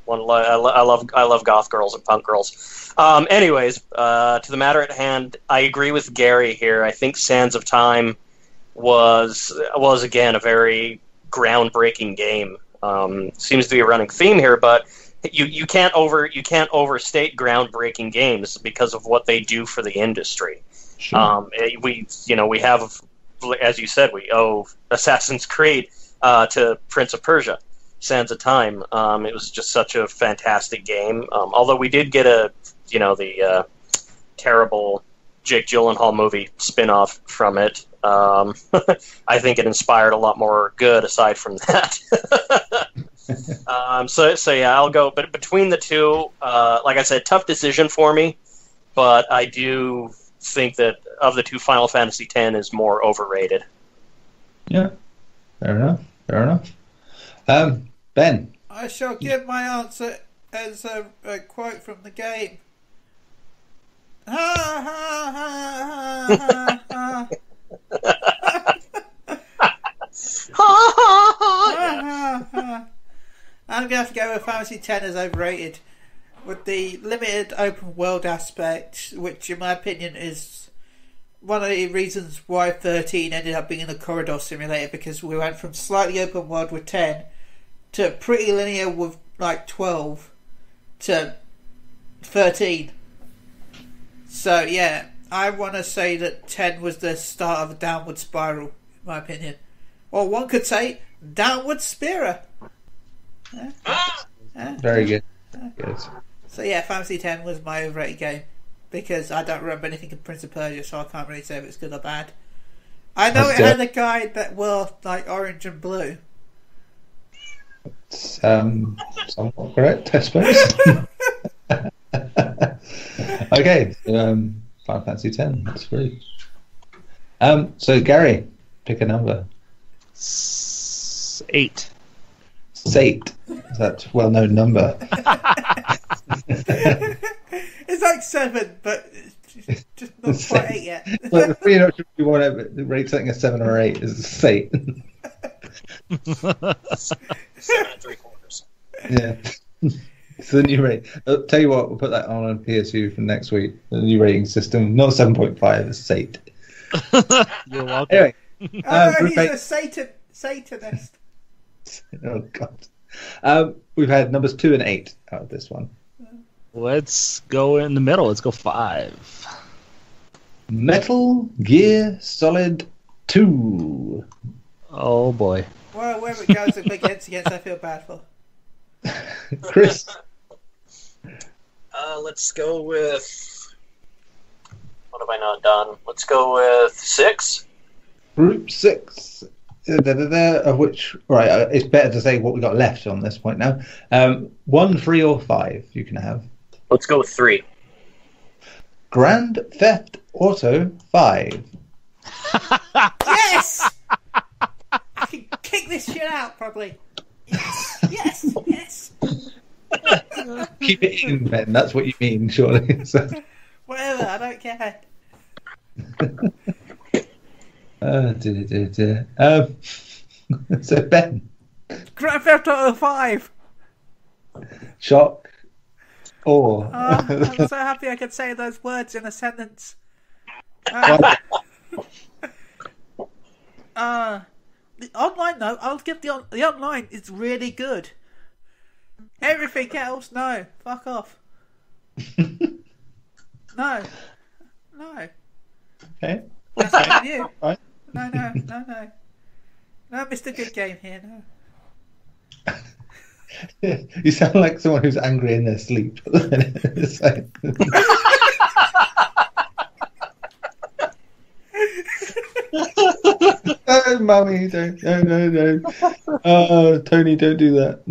I love goth girls and punk girls. Anyways, to the matter at hand, I agree with Garri here. I think Sands of Time was again a very groundbreaking game. Seems to be a running theme here, but you can't overstate groundbreaking games because of what they do for the industry. Sure. We have, as you said, we owe Assassin's Creed to Prince of Persia. Sands of Time. It was just such a fantastic game. Although we did get the terrible Jake Gyllenhaal movie spin-off from it. I think it inspired a lot more good aside from that. So yeah, I'll go. But between the two, like I said, tough decision for me. But I do think that of the two, Final Fantasy X is more overrated. Yeah, fair enough. Ben? I shall give my answer as a quote from the game. Ha ha ha ha ha. Final Fantasy X is overrated. With the limited open world aspect, which in my opinion is one of the reasons why 13 ended up being a corridor simulator, because we went from slightly open world with 10 to pretty linear with like 12 to 13. So yeah, I want to say that 10 was the start of a downward spiral, in my opinion. Or one could say, downward spiral. Very good. Good. So yeah, Fantasy X was my overrated game, because I don't remember anything of Prince of Persia, so I can't really say if it's good or bad. I know it had a guy that wore like orange and blue. It's, somewhat correct, I suppose. Okay, Final Fantasy X. That's great. So Garri, pick a number. 8. Sate. That well-known number. It's like 7, but it's just not quite 8 yet. Like the three options you want to rate something a 7 or 8 is Sate. 7.75. Yeah. It's the new rate. I'll tell you what, we'll put that on PSU for next week. The new rating system, not 7.5, it's Sate. You're welcome. Anyway. He's a Satanist. Oh God. We've had numbers 2 and 8 out of this one. Let's go in the middle. Let's go 5. Metal Gear Solid 2. Oh boy. Well, wherever it goes against, I feel bad for. Chris. Let's go with... What have I not done? Let's go with 6. Group 6. Of which, right, it's better to say what we got left on this point now. 1, 3, or 5 you can have. Let's go with 3. Grand Theft Auto 5. Yes! I can kick this shit out, probably. Yes! Keep it in, Ben. That's what you mean, surely. So. Whatever, I don't care. So Ben. Grand Theft Auto 5. Shock. Or. I'm so happy I could say those words in a sentence. The online, though, I'll give the online is really good. Everything else, no. Fuck off. No. Okay. That's not you. Right. No. No, Mr. Good Game here, no. You sound like someone who's angry in their sleep. It's like... Oh, Mummy, don't. No. Oh, Tony, don't do that.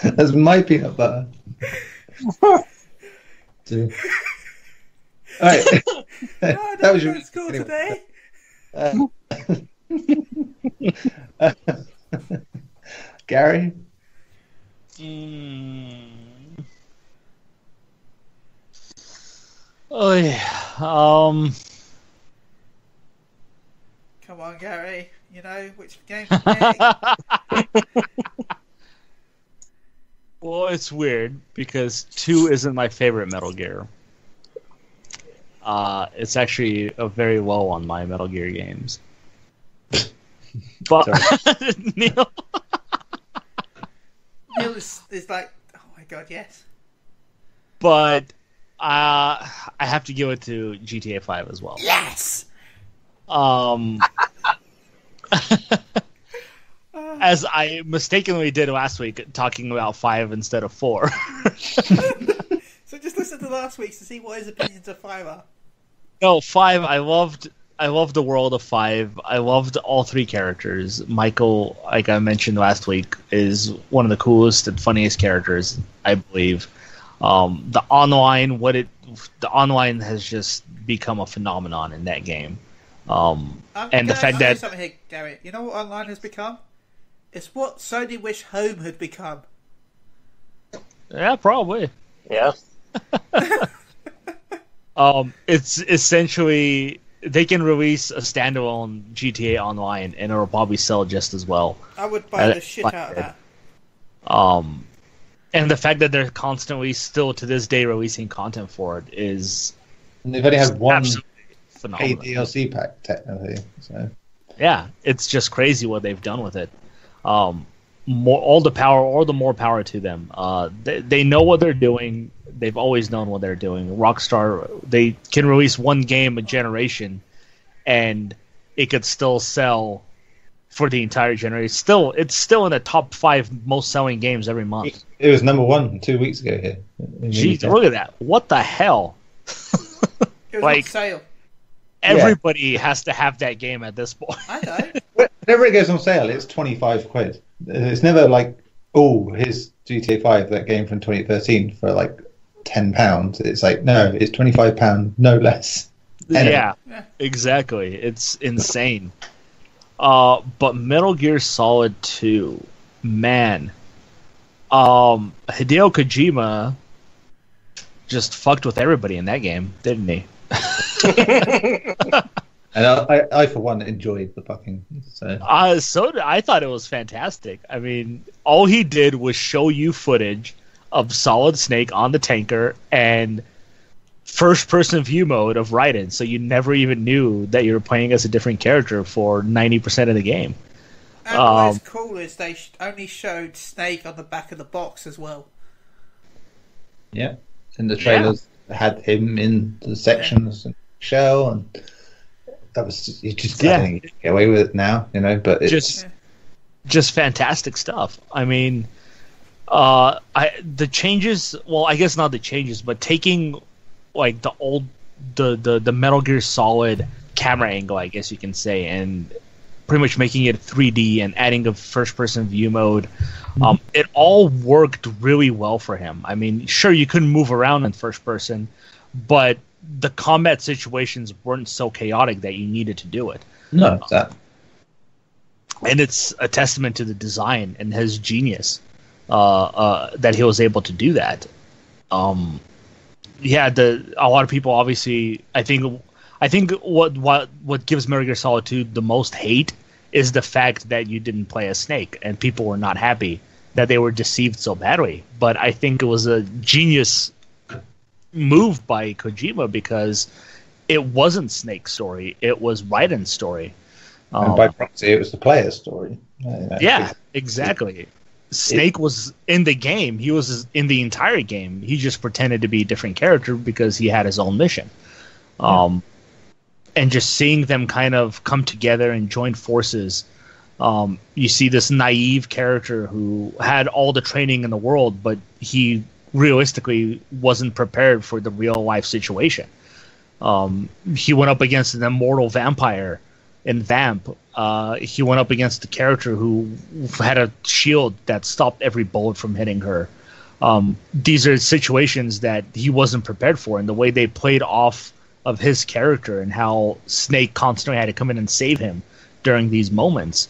That's my peanut butter. Alright. That was your school today. Garri? Oh yeah. Come on, Garri. You know which game to pick. Well, it's weird because 2 isn't my favorite Metal Gear. It's actually a very low on my Metal Gear games. But Neil is like, oh my god, yes. But I have to give it to GTA 5 as well. Yes. As I mistakenly did last week, talking about 5 instead of 4. So just listen to last week's to see what his opinions of 5 are. No, 5. I loved the world of 5. I loved all 3 characters. Michael, like I mentioned last week, is one of the coolest and funniest characters, I believe. The online has just become a phenomenon in that game. And the fact that something here, Garri, you know what online has become? It's what Sony wish home had become. Yeah, probably. Yeah. It's essentially they can release a standalone GTA Online, and it'll probably sell just as well. I would buy the shit out of that. And the fact that they're constantly still to this day releasing content for it is, and they've only had one absolutely phenomenal. paid DLC pack technically. So Yeah, it's just crazy what they've done with it. All the more power to them. They know what they're doing. They've always known what they're doing. Rockstar, they can release one game a generation, and it could still sell for the entire generation. It's still in the top 5 most selling games every month. it was number 1 2 weeks ago here. Jeez, look at that! What the hell? It was on sale. Everybody has to have that game at this point. I know. Whenever it goes on sale, it's 25 quid. It's never like, oh, here's GTA 5, that game from 2013 for like £10. It's like, no, it's £25, no less. Yeah, exactly. It's insane. But Metal Gear Solid 2, man. Hideo Kojima just fucked with everybody in that game, didn't he? And I for one enjoyed the fucking. So I thought it was fantastic. I mean, all he did was show you footage of Solid Snake on the tanker and first-person view mode of Raiden, so you never even knew that you were playing as a different character for 90% of the game. And what's cool is they only showed Snake on the back of the box as well. Yeah, and the trailers had him in the sections and shell, and that was you just I think you can get away with it now, But it's just fantastic stuff. I mean, the changes. Well, I guess not the changes, but taking like the Metal Gear Solid camera angle, I guess you can say, and pretty much making it 3D and adding a first-person view mode. It all worked really well for him. I mean, sure, you couldn't move around in first person, but the combat situations weren't so chaotic that you needed to do it. No, that. And it's a testament to the design and his genius that he was able to do that. A lot of people obviously, I think what gives Metal Gear Solid 2 the most hate is the fact that you didn't play as Snake, and people were not happy that they were deceived so badly. But I think it was a genius move by Kojima because it wasn't Snake's story; it was Raiden's story. And by proxy, it was the player's story. Yeah, exactly. Snake was in the game. He was in the entire game. He just pretended to be a different character because he had his own mission. And just seeing them kind of come together and join forces, you see this naive character who had all the training in the world, but he realistically wasn't prepared for the real life situation. He went up against an immortal vampire in Vamp. He went up against a character who had a shield that stopped every bullet from hitting her. These are situations that he wasn't prepared for, and the way they played off of his character and how Snake constantly had to come in and save him during these moments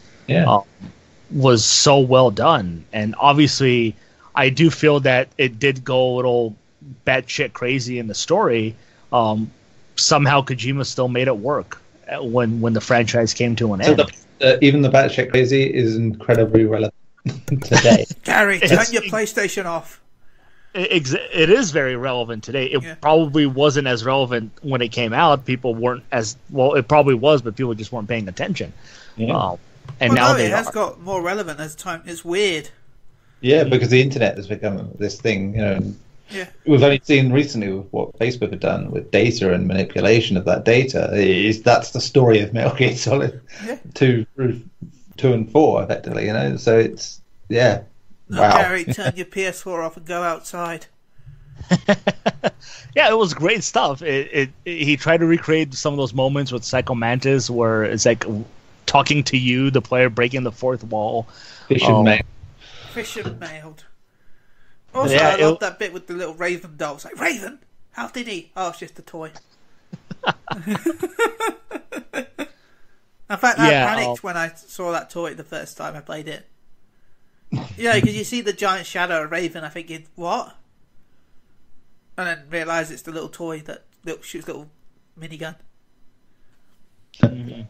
was so well done. And obviously, I do feel that it did go a little batshit crazy in the story. Somehow Kojima still made it work when the franchise came to an end. Even the batshit crazy is incredibly relevant today. Garri, turn your PlayStation off. It is very relevant today. It probably wasn't as relevant when it came out. People weren't as well. It probably was, but people just weren't paying attention. Now it has got more relevant as time. It's weird. Yeah, because the internet has become this thing. We've only seen recently with what Facebook have done with data and manipulation of that data. That's the story of Metal Gear Solid 2 and 4, effectively. So it's Wow. Garri, turn your PS4 off and go outside. Yeah, it was great stuff. He tried to recreate some of those moments with Psycho Mantis where it's like talking to you, the player breaking the fourth wall. Fission mailed. Also, I love that bit with the little Raven doll. It's like, Raven? How did he? Oh, it's just a toy. In fact, I panicked when I saw that toy the first time I played it. Yeah, because you see the giant shadow of Raven, I think, what? And then realise it's the little toy that shoots little minigun. Mhm.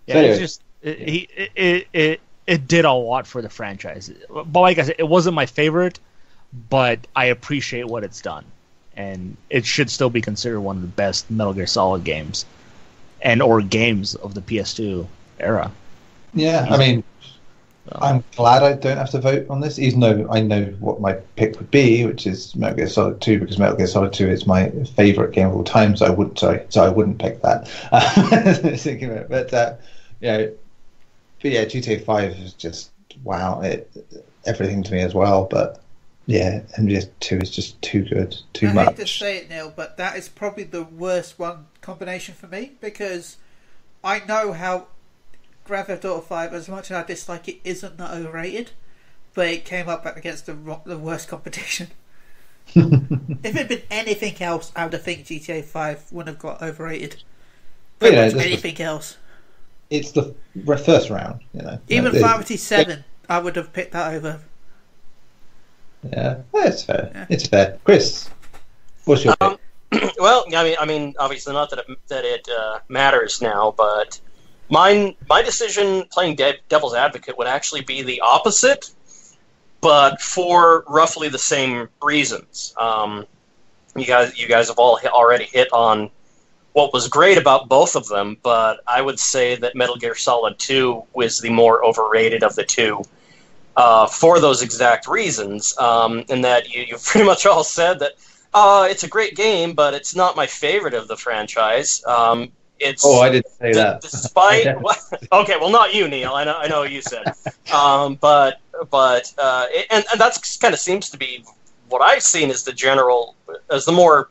Yeah, So it's just it did a lot for the franchise. But like I said, it wasn't my favorite, but I appreciate what it's done, and it should still be considered one of the best Metal Gear Solid games, and or games of the PS2 era. Yeah, I mean, I'm glad I don't have to vote on this, even though I know what my pick would be, which is Metal Gear Solid 2, because Metal Gear Solid 2 is my favorite game of all time. So I wouldn't pick that. Thinking about it, but yeah, GTA 5 is just wow, everything to me as well. But yeah, MGS2 is just too good, too much. I hate to say it, Neil, but that is probably the worst one combination for me, because I know how Grand Theft Auto 5, as much as I dislike it, isn't that overrated, but it came up against the worst competition. If it had been anything else, I would think GTA 5 wouldn't have got overrated. Pretty much anything else. It's the first round, Even Final Fantasy 7, I would have picked that over. Yeah, it's fair. Yeah. It's fair. Chris, what's your pick? Well, I mean, obviously not that it matters now, but my decision playing Devil's Advocate would actually be the opposite, but for roughly the same reasons. You guys have all already hit on what was great about both of them, but I would say that Metal Gear Solid 2 was the more overrated of the two. For those exact reasons, and that you pretty much all said that it's a great game, but it's not my favorite of the franchise. I didn't say that. Despite okay, well, not you, Neil. I know you said, but that's kind of seems to be what I've seen as the more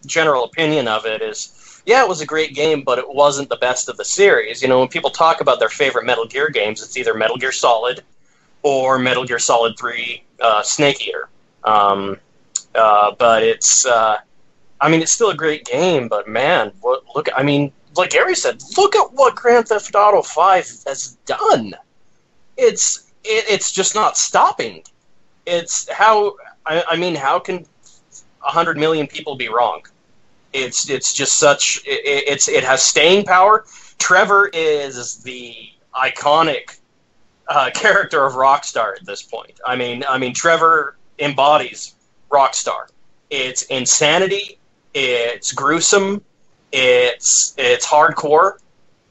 general opinion of it is. Yeah, it was a great game, but it wasn't the best of the series. When people talk about their favorite Metal Gear games, it's either Metal Gear Solid or Metal Gear Solid 3 Snake Eater. But it's, it's still a great game, but man, like Garri said, look at what Grand Theft Auto 5 has done. It's just not stopping. It's how can 100 million people be wrong? It's just such, it has staying power. Trevor is the iconic character of Rockstar at this point. I mean, Trevor embodies Rockstar. It's insanity. It's gruesome. It's hardcore.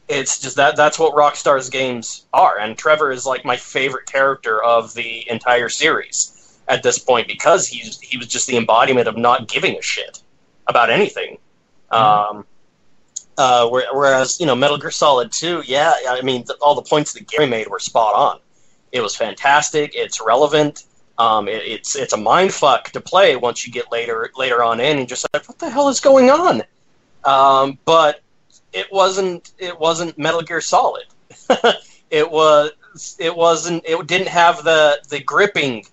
It's just that's what Rockstar's games are. And Trevor is like my favorite character of the entire series at this point because he was just the embodiment of not giving a shit about anything. Whereas, Metal Gear Solid 2, yeah, I mean, all the points that Garri made were spot on. It was fantastic. It's relevant. It's a mind fuck to play once you get later on in, and you're just like, what the hell is going on? But it wasn't Metal Gear Solid. It didn't have the gripping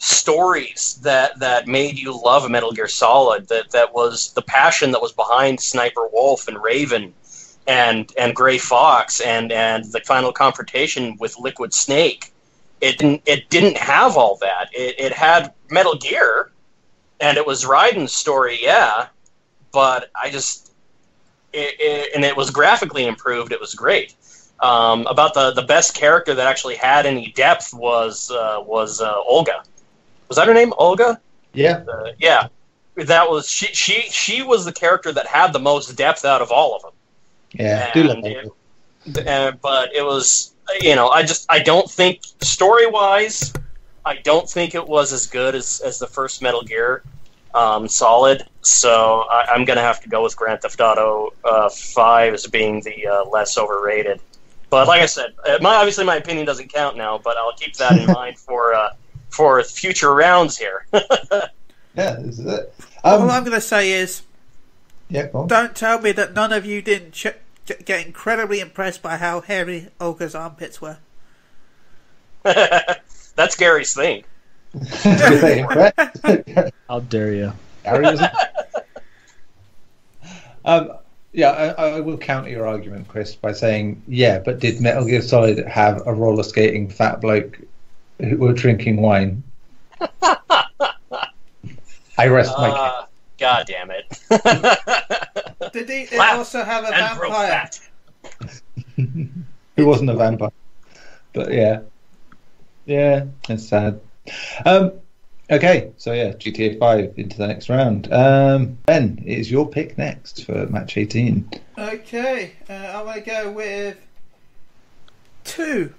stories that made you love Metal Gear Solid, that was the passion that was behind Sniper Wolf and Raven and Gray Fox and the final confrontation with Liquid Snake. It didn't have all that. It had Metal Gear and it was Raiden's story, yeah, but and it was graphically improved. It was great. About the best character that actually had any depth was Olga. Was that her name, Olga? Yeah. Yeah. That was she was the character that had the most depth out of all of them. Yeah. But it was, I don't think story-wise, I don't think it was as good as the first Metal Gear Solid. So I'm gonna have to go with Grand Theft Auto 5 as being the less overrated. But like I said, obviously my opinion doesn't count now, but I'll keep that in mind for future rounds here. Yeah, this is it. All I'm going to say is, go on. Don't tell me that none of you didn't get incredibly impressed by how hairy Olga's armpits were. That's Garri's thing. How dare you? Yeah, I will counter your argument, Chris, by saying, yeah, but did Metal Gear Solid have a roller skating fat bloke who were drinking wine? I rest my case. God damn it. Did it also have a vampire? Who wasn't a vampire. But yeah, it's sad. Okay, so yeah, GTA 5 into the next round. Ben, it is your pick next for match 18. Okay, I'm going to go with 2.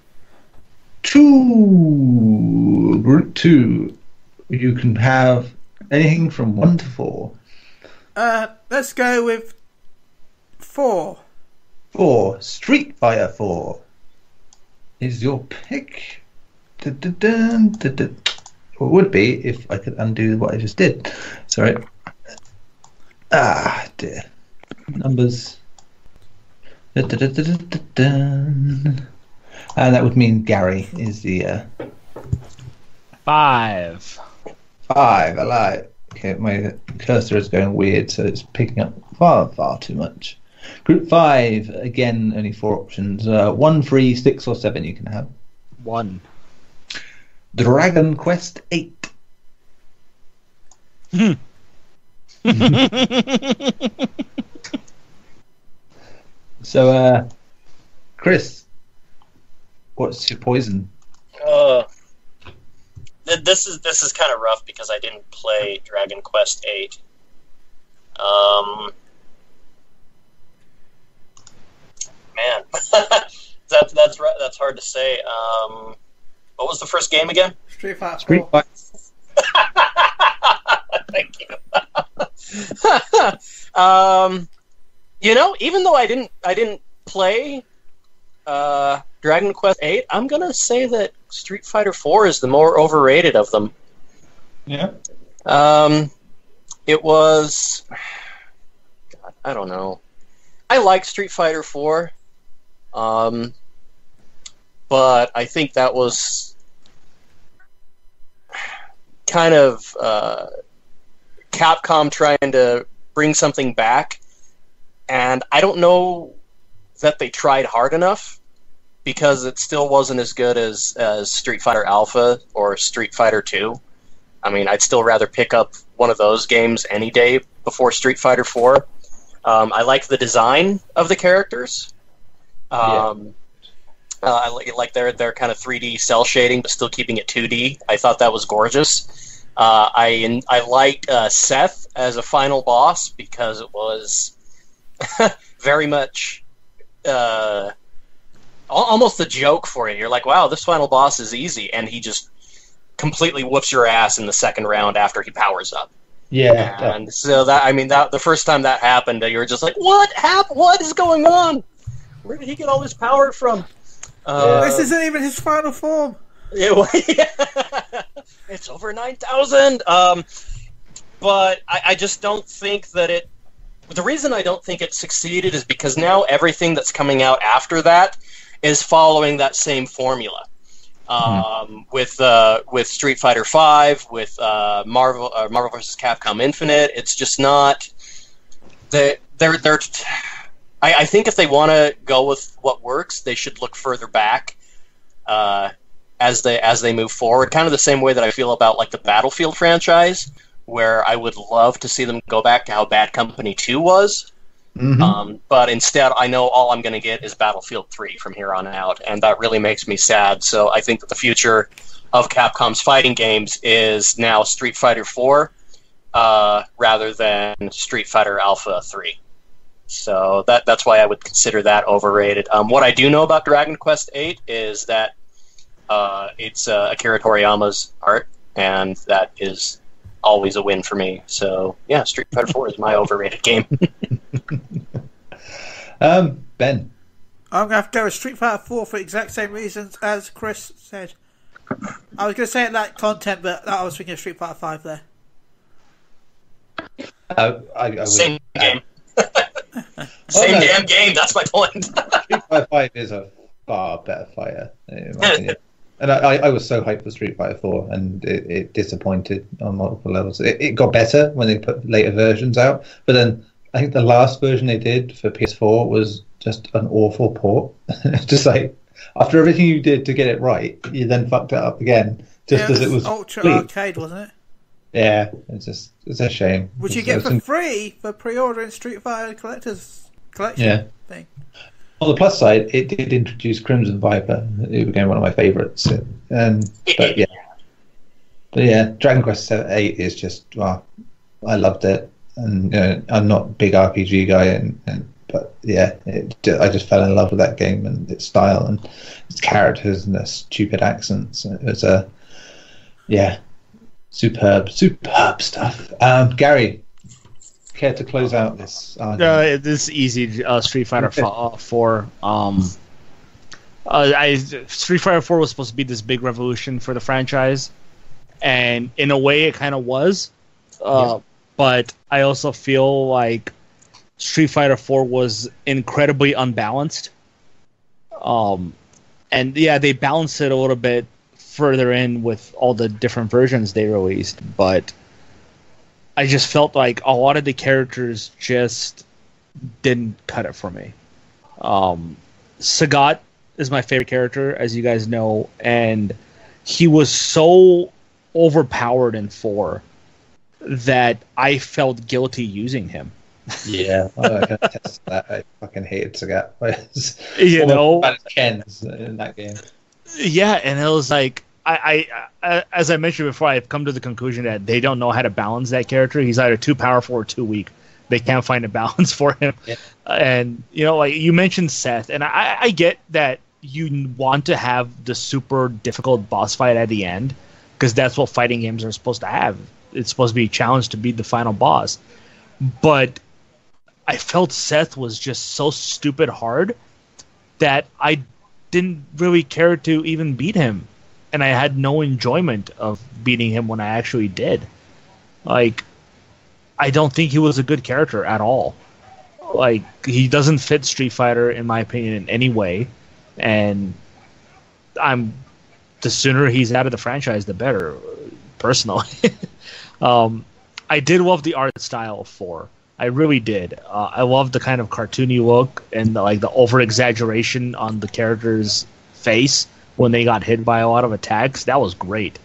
Group 2. You can have anything from 1 to 4. Let's go with 4. 4. Street Fighter 4 is your pick. Or would be if I could undo what I just did. Sorry. Ah, dear. Numbers. And that would mean Garri is the 5. 5. I like. Okay, my cursor is going weird, so it's picking up far too much. Group 5, again, only 4 options. 1, 3, 6, or 7 you can have. 1. Dragon Quest 8. So, Chris, what's your poison? This is kind of rough because I didn't play Dragon Quest 8. Man, that's hard to say. What was the first game again? Street Fighter 4. Street Fighter. Thank you. Even though I didn't play Dragon Quest 8, I'm gonna say that Street Fighter 4 is the more overrated of them. Yeah. It was. God, I don't know. I like Street Fighter 4, but I think that was kind of Capcom trying to bring something back, and I don't know that they tried hard enough, because it still wasn't as good as Street Fighter Alpha or Street Fighter 2. I mean, I'd still rather pick up one of those games any day before Street Fighter 4. I like the design of the characters. I like their kind of 3D cell shading, but still keeping it 2D. I thought that was gorgeous. I liked Seth as a final boss because it was very much almost a joke for you. You're like, wow, this final boss is easy, and he just completely whoops your ass in the second round after he powers up. Yeah. And so that the first time that happened, you were just like, what happened? What is going on? Where did he get all this power from? This isn't even his final form. It's over 9,000. But I just don't think that it... The reason I don't think it succeeded is because now everything that's coming out after that is following that same formula. With Street Fighter V, with Marvel vs. Capcom Infinite, it's just not... I think if they want to go with what works, they should look further back as they move forward. Kind of the same way that I feel about like the Battlefield franchise, where I would love to see them go back to how Bad Company 2 was. Mm-hmm. But instead, I know all I'm going to get is Battlefield 3 from here on out, and that really makes me sad. So I think that the future of Capcom's fighting games is now Street Fighter 4 rather than Street Fighter Alpha 3. So that's why I would consider that overrated. What I do know about Dragon Quest 8 is that it's Akira Toriyama's art, and that is always a win for me. So yeah, Street Fighter 4 is my overrated game. Ben. I'm going to have to go with Street Fighter 4 for the exact same reasons as Chris said. I was going to say it like content, but I was thinking of Street Fighter 5 there. Same game. Same damn game, that's my point. Street Fighter 5 is a far better fighter, in my opinion. And I was so hyped for Street Fighter 4, and it disappointed on multiple levels. It got better when they put later versions out, but then I think the last version they did for PS4 was just an awful port. Just like, after everything you did to get it right, you then fucked it up again, just as it was Ultra complete. Arcade, wasn't it? Yeah, it's a shame. Which you get for free for pre-ordering Street Fighter Collector's Collection thing. On the plus side, it did introduce Crimson Viper. It became one of my favourites. But yeah, Dragon Quest VIII is just, well, I loved it. And I'm not a big RPG guy, but yeah, I just fell in love with that game and its style and its characters and their stupid accents. It was superb stuff. Gary, care to close out this? This is easy. Street Fighter 4. Street Fighter 4 was supposed to be this big revolution for the franchise, and in a way, it kind of was. But I also feel like Street Fighter 4 was incredibly unbalanced. And yeah, they balanced it a little bit further in with all the different versions they released, but I just felt like a lot of the characters just didn't cut it for me. Sagat is my favorite character, as you guys know, and he was so overpowered in 4 that I felt guilty using him. Yeah, I can attest to that. I fucking hated Sagat. Ken's in that game. Yeah, and it was like, I as I mentioned before, I've come to the conclusion that they don't know how to balance that character. He's either too powerful or too weak. They can't find a balance for him. Yeah. And, like you mentioned Seth, and I get that you want to have the super difficult boss fight at the end, because that's what fighting games are supposed to have. It's supposed to be a challenge to beat the final boss. But I felt Seth was just so stupid hard that I didn't really care to even beat him. And I had no enjoyment of beating him when I actually did. Like, I don't think he was a good character at all. Like, he doesn't fit Street Fighter, in my opinion, in any way. And the sooner he's out of the franchise, the better, personally. I did love the art style of 4. I really did. I loved the kind of cartoony look and the over-exaggeration on the character's face when they got hit by a lot of attacks. That was great.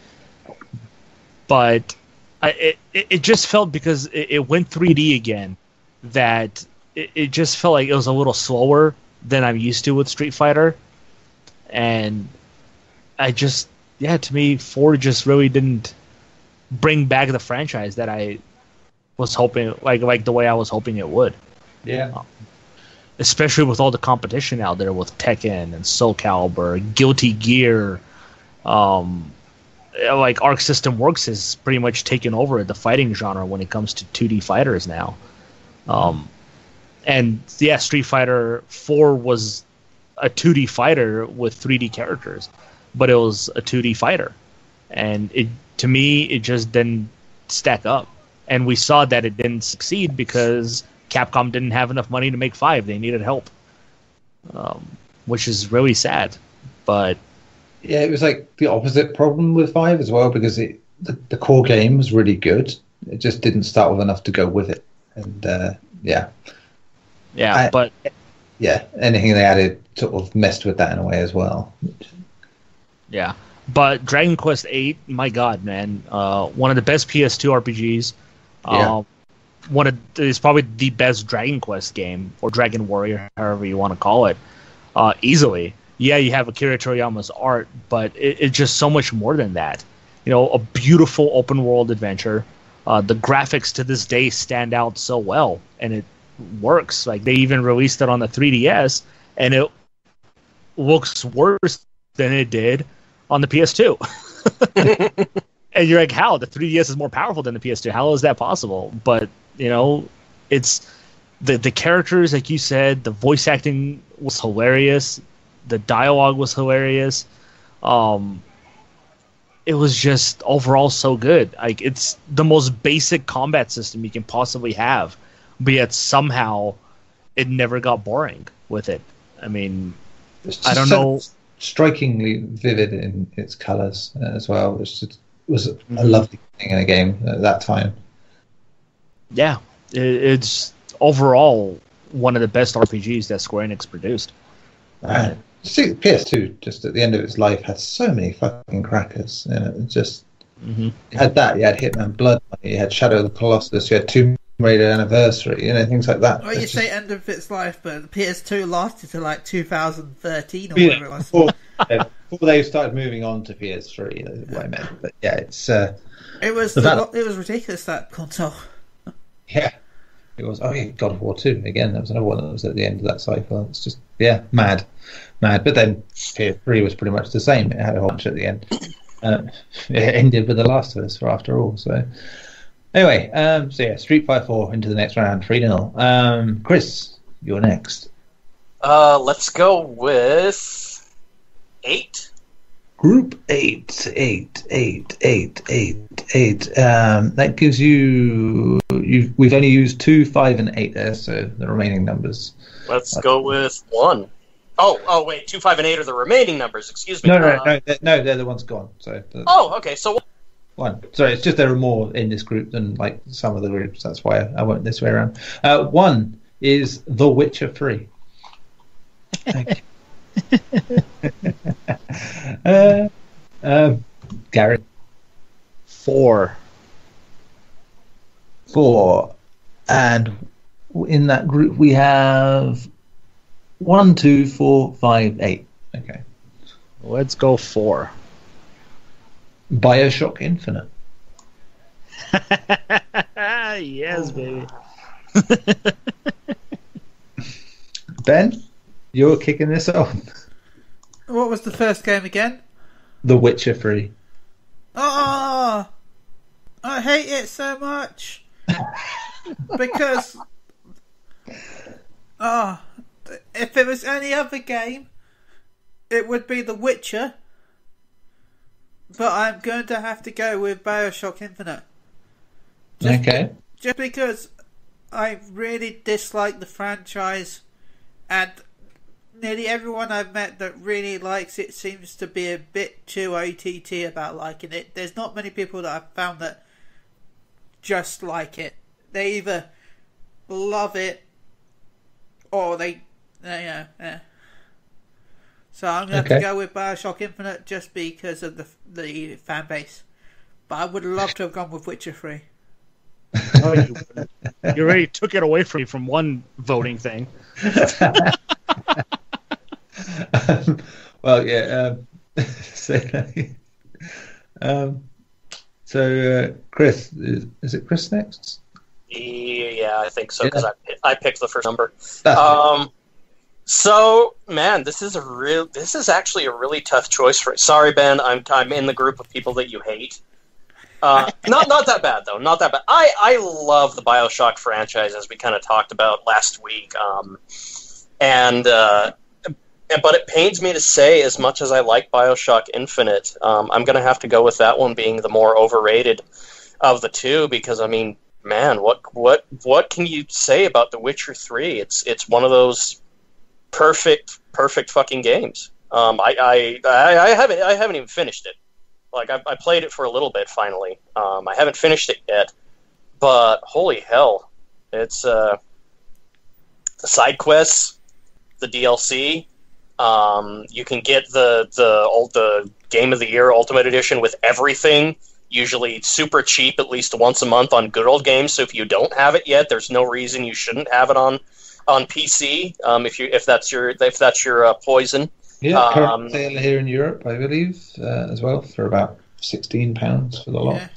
But it just felt, because it went 3D again, that it just felt like it was a little slower than I'm used to with Street Fighter. And to me, 4 just really didn't bring back the franchise that I was hoping, like the way I was hoping it would. Yeah. Especially with all the competition out there with Tekken and Soul Calibur, Guilty Gear, like Arc System Works has pretty much taken over the fighting genre when it comes to 2D fighters now. And yeah, Street Fighter 4 was a 2D fighter with 3D characters, but it was a 2D fighter. And to me, it just didn't stack up. And we saw that it didn't succeed because Capcom didn't have enough money to make 5. They needed help, which is really sad. But yeah, it was like the opposite problem with 5 as well, because the core game was really good. It just didn't start with enough to go with it. And anything they added sort of messed with that in a way as well. Yeah. But Dragon Quest VIII, my God, man, one of the best PS2 RPGs. It's probably the best Dragon Quest game, or Dragon Warrior, however you want to call it, easily. Yeah, you have Akira Toriyama's art, but it's just so much more than that. A beautiful open world adventure. The graphics to this day stand out so well, and it works. Like, they even released it on the 3DS, and it looks worse than it did on the PS2. And you're like, how? The 3DS is more powerful than the PS2. How is that possible? But, it's the characters, like you said, the voice acting was hilarious. The dialogue was hilarious. It was just overall so good. Like, it's the most basic combat system you can possibly have, but yet somehow it never got boring with it. I mean, I don't know. Strikingly vivid in its colors as well. It was a lovely thing in a game at that time. Yeah, it's overall one of the best RPGs that Square Enix produced. PS2, just at the end of its life, had so many fucking crackers. You had that. You had Hitman Blood. You had Shadow of the Colossus. You had Tomb Raider anniversary, things like that. Well, you say end of its life, but the PS2 lasted to like 2013 or Yeah, whatever it was. before they started moving on to PS3, that's what I meant. But yeah, it's It was ridiculous, that console. yeah, it was. Oh yeah, God of War 2 again. That was another one that was at the end of that cycle. It's just mad. But then PS3 was pretty much the same. It had a whole bunch at the end. It ended with The Last of Us, after all. So anyway, Street Fighter 4 into the next round, 3-0. Chris, you're next. Let's go with 8. Group 8. That gives you. We've only used 2, 5, and 8 there, so the remaining numbers. Let's go with 1. Oh, wait, 2, 5, and 8 are the remaining numbers. Excuse me. No, they're the ones gone. So. Okay, so 1. Sorry, it's just there are more in this group than like some of the groups. That's why I went this way around. 1 is The Witcher 3. Thank you. Garri. 4. And in that group we have 1, 2, 4, 5, 8. Okay. Let's go 4. Bioshock Infinite. Yes, baby. Ben, you're kicking this off. What was the first game again? The Witcher 3. Oh, I hate it so much. Because if it was any other game, it would be The Witcher. But I'm going to have to go with Bioshock Infinite. Just because I really dislike the franchise, and nearly everyone I've met that really likes it seems to be a bit too OTT about liking it. There's not many people that I've found that just like it. They either love it or they. So I'm going to have to go with Bioshock Infinite just because of the fan base. But I would love to have gone with Witcher 3. Oh, you already took it away from me from one voting thing. Well, yeah. So, Chris, is it Chris next? Yeah, I think so, because I picked the first number. That's So, man, this is actually a really tough choice for. Sorry, Ben, I'm in the group of people that you hate. Not that bad though. Not that bad. I love the Bioshock franchise, as we kind of talked about last week. But it pains me to say, as much as I like Bioshock Infinite, I'm going to have to go with that one being the more overrated of the two, because I mean, man, what can you say about The Witcher 3? It's one of those perfect fucking games. I haven't even finished it. Like I played it for a little bit finally. I haven't finished it yet, but holy hell, it's the side quests, the DLC. You can get the Game of the Year Ultimate Edition with everything. Usually super cheap, at least once a month on Good Old Games. So if you don't have it yet, there's no reason you shouldn't have it on PC. If that's your poison. Yeah, current sale here in Europe, I believe, as well, for about £16 for the lot. Yeah.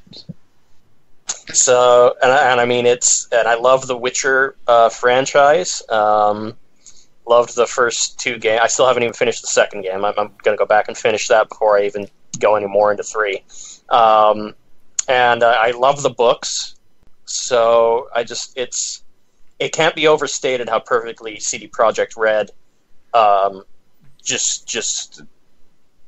So, and I mean, I love the Witcher franchise. Loved the first 2 games. I still haven't even finished the second game. I'm going to go back and finish that before I even go any more into 3. And I love the books. So it can't be overstated how perfectly CD Projekt Red just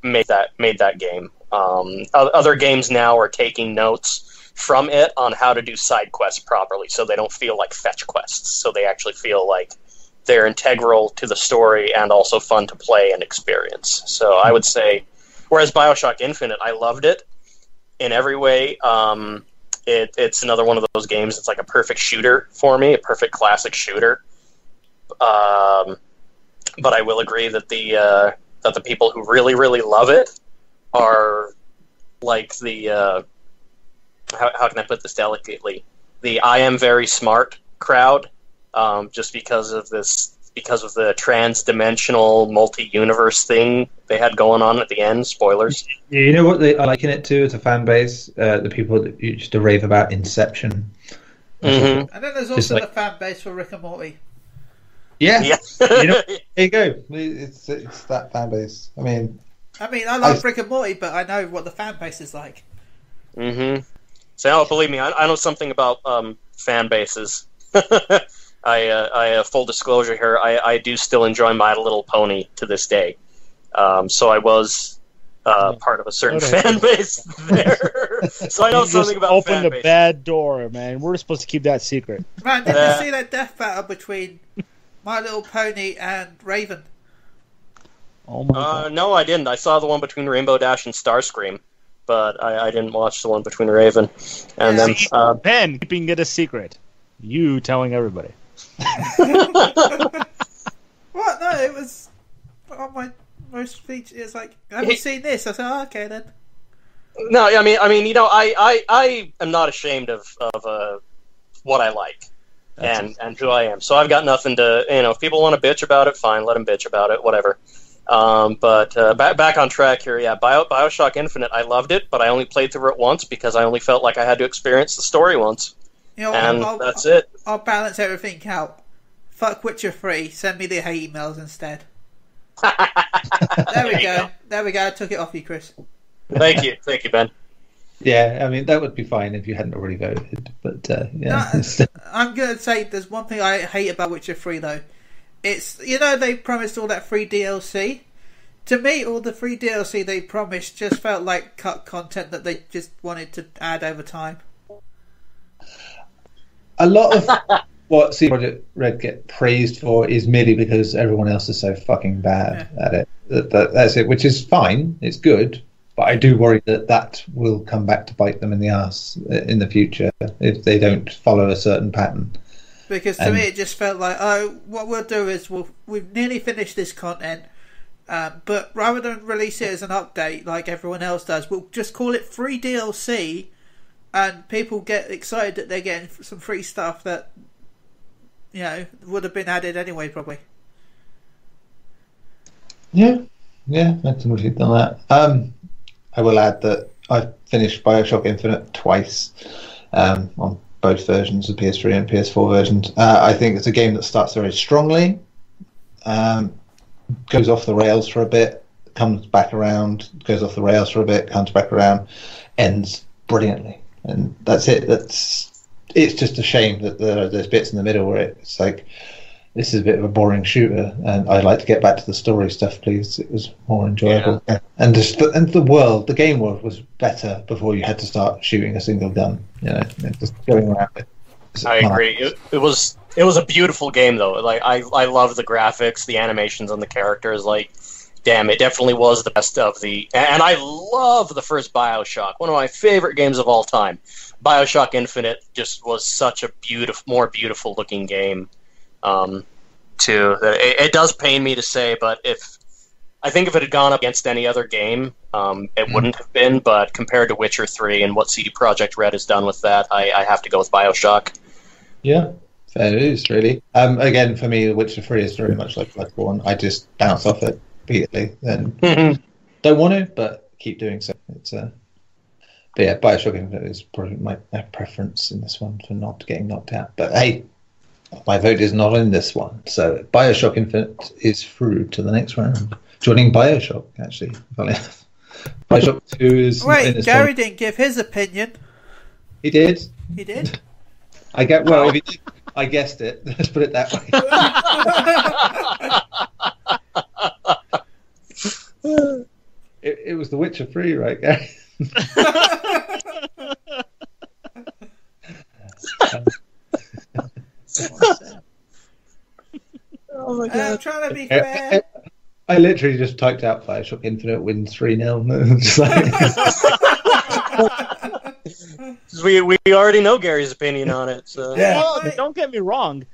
made that game. Other games now are taking notes from it on how to do side quests properly, so they don't feel like fetch quests. So they actually feel like they're integral to the story and also fun to play and experience. So I would say, whereas Bioshock Infinite, I loved it in every way. It's another one of those games. It's like a perfect shooter for me, a perfect classic shooter. But I will agree that the people who really, really love it are like the how can I put this delicately? the I am very smart crowd, just because of the trans-dimensional multi-universe thing they had going on at the end. Spoilers. Yeah, you know what I liken it to as a fan base? The people that used to rave about Inception. Mm-hmm. And then there's also the fan base for Rick and Morty. Yeah. Yeah. There you go. It's that fan base. I mean, I love Rick and Morty, but I know what the fan base is like. Mm-hmm. So, believe me, I know something about fan bases. I full disclosure here, I do still enjoy My Little Pony to this day. So I was part of a certain fan base there. So I know something about fan bases. Opened a bad door, man. We're supposed to keep that secret. Man, did you see that death battle between My Little Pony and Raven? Oh my God. No, I didn't. I saw the one between Rainbow Dash and Starscream, but I didn't watch the one between Raven. And then Ben keeping it a secret. You telling everybody. What? No, it was on my most feature. It's like, have you seen this? I said, oh, okay then. No, I mean, you know, I am not ashamed of what I like and who I am. So I've got nothing to, if people want to bitch about it, fine, let them bitch about it, whatever. But back on track here, yeah. Bioshock Infinite, I loved it, but I only played through it once because I only felt like I had to experience the story once. And that's it. I'll balance everything out. Fuck Witcher 3. Send me the hate emails instead. There we go. There we go. I took it off you, Chris. Thank you, Ben. Yeah, I mean that would be fine if you hadn't already voted. But yeah, no, I'm gonna say there's one thing I hate about Witcher 3 though. It's they promised all that free DLC. To me, all the free DLC they promised just felt like cut content that they just wanted to add over time. A lot of what CD Projekt Red get praised for is merely because everyone else is so fucking bad at it. That's it, which is fine. It's good. But I do worry that will come back to bite them in the ass in the future if they don't follow a certain pattern. Because to me it just felt like, what we'll do is we've nearly finished this content, but rather than release it as an update like everyone else does, we'll just call it free DLC, and people get excited that they're getting some free stuff that would have been added anyway, probably. Yeah, that's what you've done that. I will add that I've finished Bioshock Infinite twice on both versions, the PS3 and PS4 versions. I think it's a game that starts very strongly, goes off the rails for a bit, comes back around, goes off the rails for a bit, comes back around, ends brilliantly. And that's it. It's just a shame that there's bits in the middle where it's like, this is a bit of a boring shooter, and I'd like to get back to the story stuff, please. It was more enjoyable. Yeah. And the game world was better before you had to start shooting a single gun. Just going around it. I agree. It was a beautiful game, though. Like I love the graphics, the animations on the characters. Like, damn, it definitely was the best of the. And I love the first Bioshock, one of my favorite games of all time. Bioshock Infinite just was such a more beautiful looking game. Too. It does pain me to say, but I think if it had gone up against any other game, it wouldn't have been. But compared to Witcher 3 and what CD Projekt Red has done with that, I have to go with Bioshock. Yeah, fair is really. Again, for me, Witcher 3 is very much like Bloodborne. I just bounce off it repeatedly. Then don't want to, but keep doing so. But yeah, Bioshock Infinite is probably my preference in this one for not getting knocked out. But hey, my vote is not in this one. So Bioshock Infinite is through to the next round. Joining Bioshock, actually. Bioshock 2 is... Wait, Garri didn't give his opinion. He did. He did? If he did, I guessed it. Let's put it that way. It was The Witcher 3, right, Garri? Oh my God. I'm trying to be fair. I literally just typed out Bioshock Infinite wins 3-0. We already know Gary's opinion on it. So. Yeah. Well, don't get me wrong.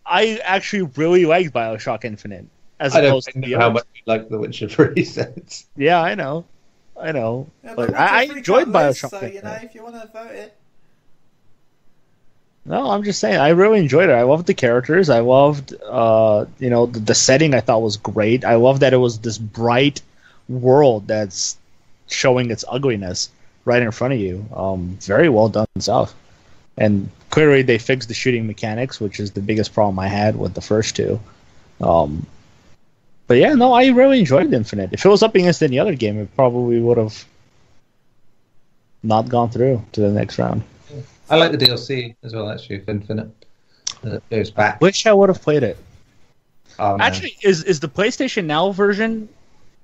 I actually really liked Bioshock Infinite. I don't know how much you like The Witcher 3 sets. Yeah, I know. Yeah, but I enjoyed Bioshock so, Infinite. if you want to vote it. No, I'm just saying I really enjoyed it. I loved the characters. I loved, the setting. I thought was great. I love that it was this bright world that's showing its ugliness right in front of you. Very well done stuff. And clearly they fixed the shooting mechanics, which is the biggest problem I had with the first two. But yeah, no, I really enjoyed Infinite. If it was up against any other game, it probably would have not gone through to the next round. I like the DLC as well, actually, for Infinite. It goes back. Wish I would have played it. Oh, no. Actually, is the PlayStation Now version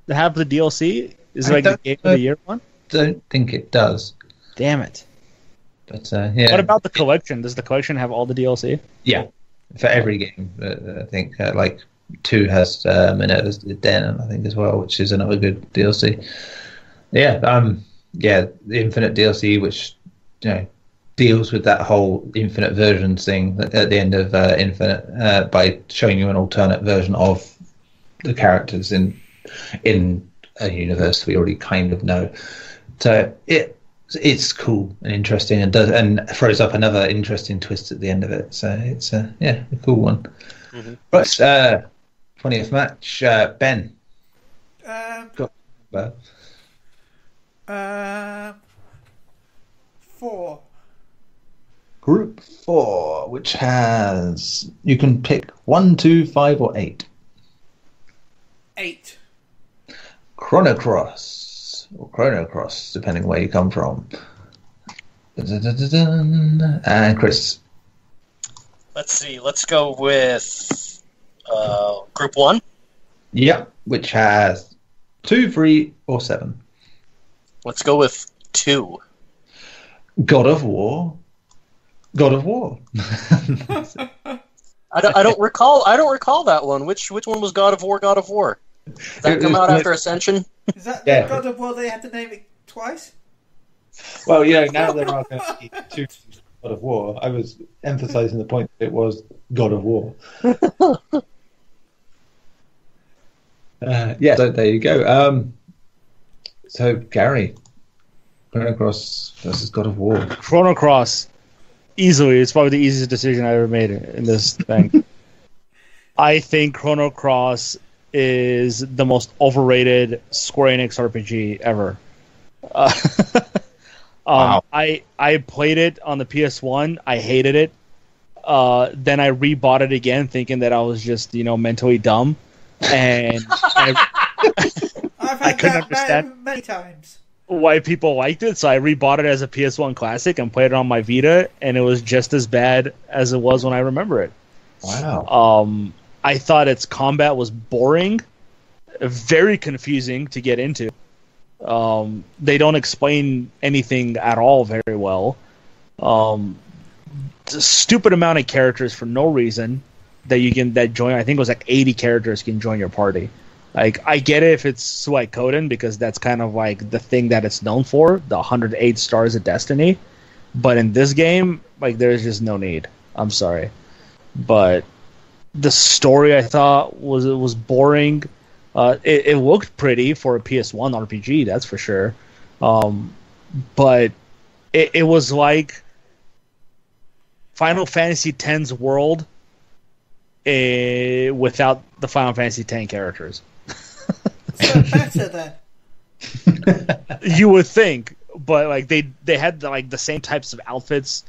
that have the DLC? Is it like the Game of the Year one? Don't think it does. Damn it. But yeah. What about the collection? Does the collection have all the DLC? Yeah, for every game. I think like 2 has Minerva's Den, I think, as well, which is another good DLC. Yeah, the Infinite DLC, which deals with that whole Infinite versions thing at the end of Infinite by showing you an alternate version of the characters in a universe we already kind of know. So it's cool and interesting and throws up another interesting twist at the end of it. So it's a cool one. Mm-hmm. Right, 20th match, Ben. Go. 4. Group 4, which has you can pick 1, 2, 5, or 8. 8. Chrono Cross, or Chrono Cross, depending where you come from. And Chris. Let's see. Let's go with Group 1. Yeah, which has 2, 3, or 7. Let's go with 2. God of War. God of War. I don't recall. I don't recall that one. Which one was God of War? God of War. Did that come out after Ascension? Is that Yeah. God of War? They had to name it twice. Well, now there are going to be 2 God of War. I was emphasising the point that it was God of War. So there you go. So Garri, Chrono Cross versus God of War. Chrono Cross, easily. It's probably the easiest decision I ever made in this thing. I think Chrono Cross is the most overrated Square Enix RPG ever. Wow. I played it on the PS1. I hated it. Then I rebought it again, thinking that I was just mentally dumb, and I've had couldn't that understand many times. why people liked it. So I rebought it as a PS1 classic and played it on my Vita, and it was just as bad as it was when I remember it. Wow. I thought its combat was boring, very confusing to get into. They don't explain anything at all very well. A stupid amount of characters for no reason that join. I think it was like 80 characters can join your party. Like, I get it if it's Suikoden, because that's kind of like the thing that it's known for, the 108 stars of Destiny. But in this game, like, there's just no need. I'm sorry. But the story, I thought, was boring. It looked pretty for a PS1 RPG, that's for sure. But it was like Final Fantasy X's world without the Final Fantasy X characters. So better then. You would think, but like they had like the same types of outfits,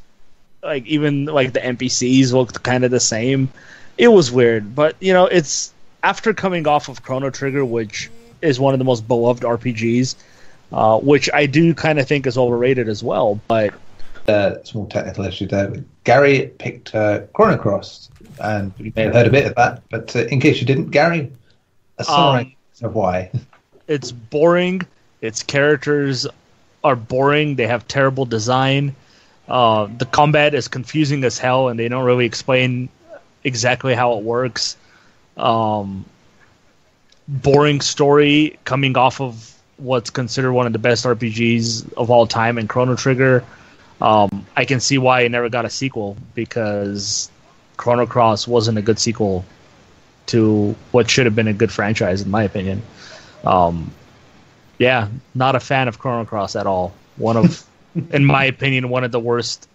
like even like the NPCs looked kind of the same. It was weird, but it's after coming off of Chrono Trigger, which is one of the most beloved RPGs, which I do kind of think is overrated as well. But small technical issue there. Garri picked Chrono Cross, and you may have heard a bit of that, but in case you didn't, Garri, a summary of why. It's boring. Its characters are boring. They have terrible design. The combat is confusing as hell, and they don't really explain exactly how it works. Boring story coming off of what's considered one of the best RPGs of all time in Chrono Trigger. I can see why it never got a sequel, because Chrono Cross wasn't a good sequel to what should have been a good franchise, in my opinion. Not a fan of Chrono Cross at all. One of, in my opinion, one of the worst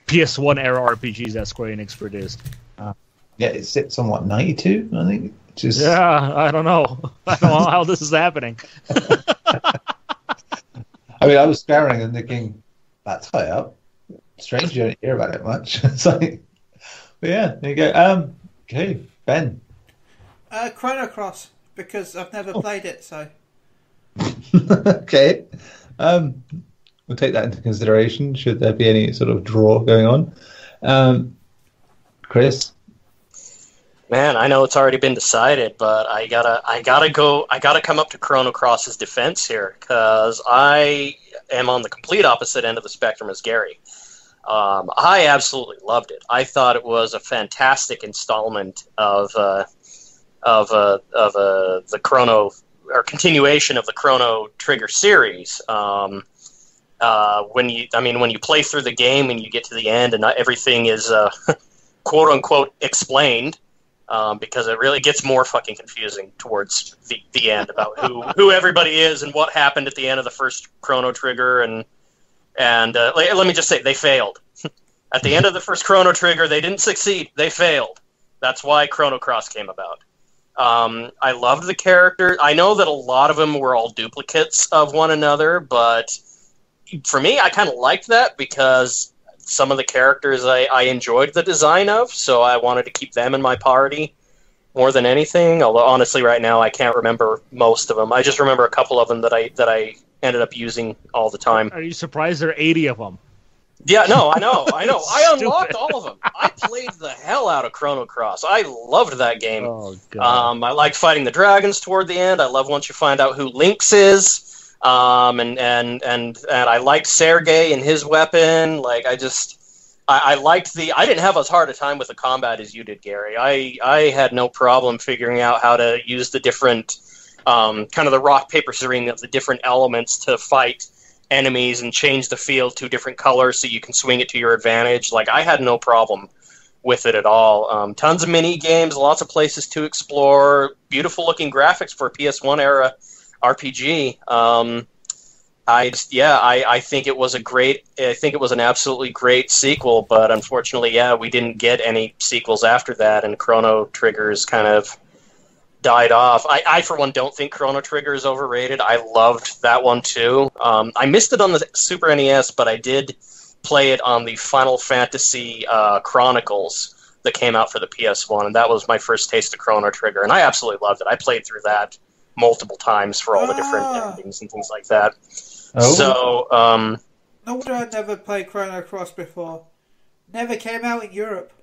PS1 era RPGs that Square Enix produced. Yeah, it sits on what, 92, I think. Just... Yeah, I don't know. I don't know how this is happening. I mean, I was staring and thinking, that's high up. Strange, you don't hear about it much. It's like, but yeah, there you go. Okay, Ben. Chrono Cross, because I've never played it, so. Okay. We'll take that into consideration, should there be any sort of draw going on. Chris? Man, I know it's already been decided, but I gotta come up to Chrono Cross's defense here, because I am on the complete opposite end of the spectrum as Garri. I absolutely loved it. I thought it was a fantastic installment of the Chrono, or continuation of the Chrono Trigger series. When you play through the game and you get to the end and not everything is quote unquote explained, because it really gets more fucking confusing towards the end about who everybody is and what happened at the end of the first Chrono Trigger, and let me just say, they failed. At the end of the first Chrono Trigger, they didn't succeed. They failed. That's why Chrono Cross came about. I loved the character. I know that a lot of them were all duplicates of one another, but for me, I kind of liked that because some of the characters I enjoyed the design of, so I wanted to keep them in my party more than anything. Although honestly, right now I can't remember most of them. I just remember a couple of them that I ended up using all the time. Are you surprised there are 80 of them? Yeah, no, I know. I unlocked all of them. I played the hell out of Chrono Cross. I loved that game. Oh, God. I liked fighting the dragons toward the end. I love once you find out who Lynx is. And I liked Sergei and his weapon. Like, I liked I didn't have as hard a time with the combat as you did, Garri. I had no problem figuring out how to use the different, kind of the rock, paper, scissors of the different elements to fight enemies and change the field to different colors so you can swing it to your advantage. Like, I had no problem with it at all. Tons of mini games, lots of places to explore, beautiful looking graphics for a PS1 era RPG. I think it was an absolutely great sequel, but unfortunately, we didn't get any sequels after that, and Chrono Trigger's kind of died off. I for one, don't think Chrono Trigger is overrated. I loved that one too. I missed it on the Super NES, but I did play it on the Final Fantasy Chronicles that came out for the PS1, and that was my first taste of Chrono Trigger, and I absolutely loved it. I played through that multiple times for all the different endings and things like that. Oh. So, no wonder I'd never played Chrono Cross before. Never came out in Europe.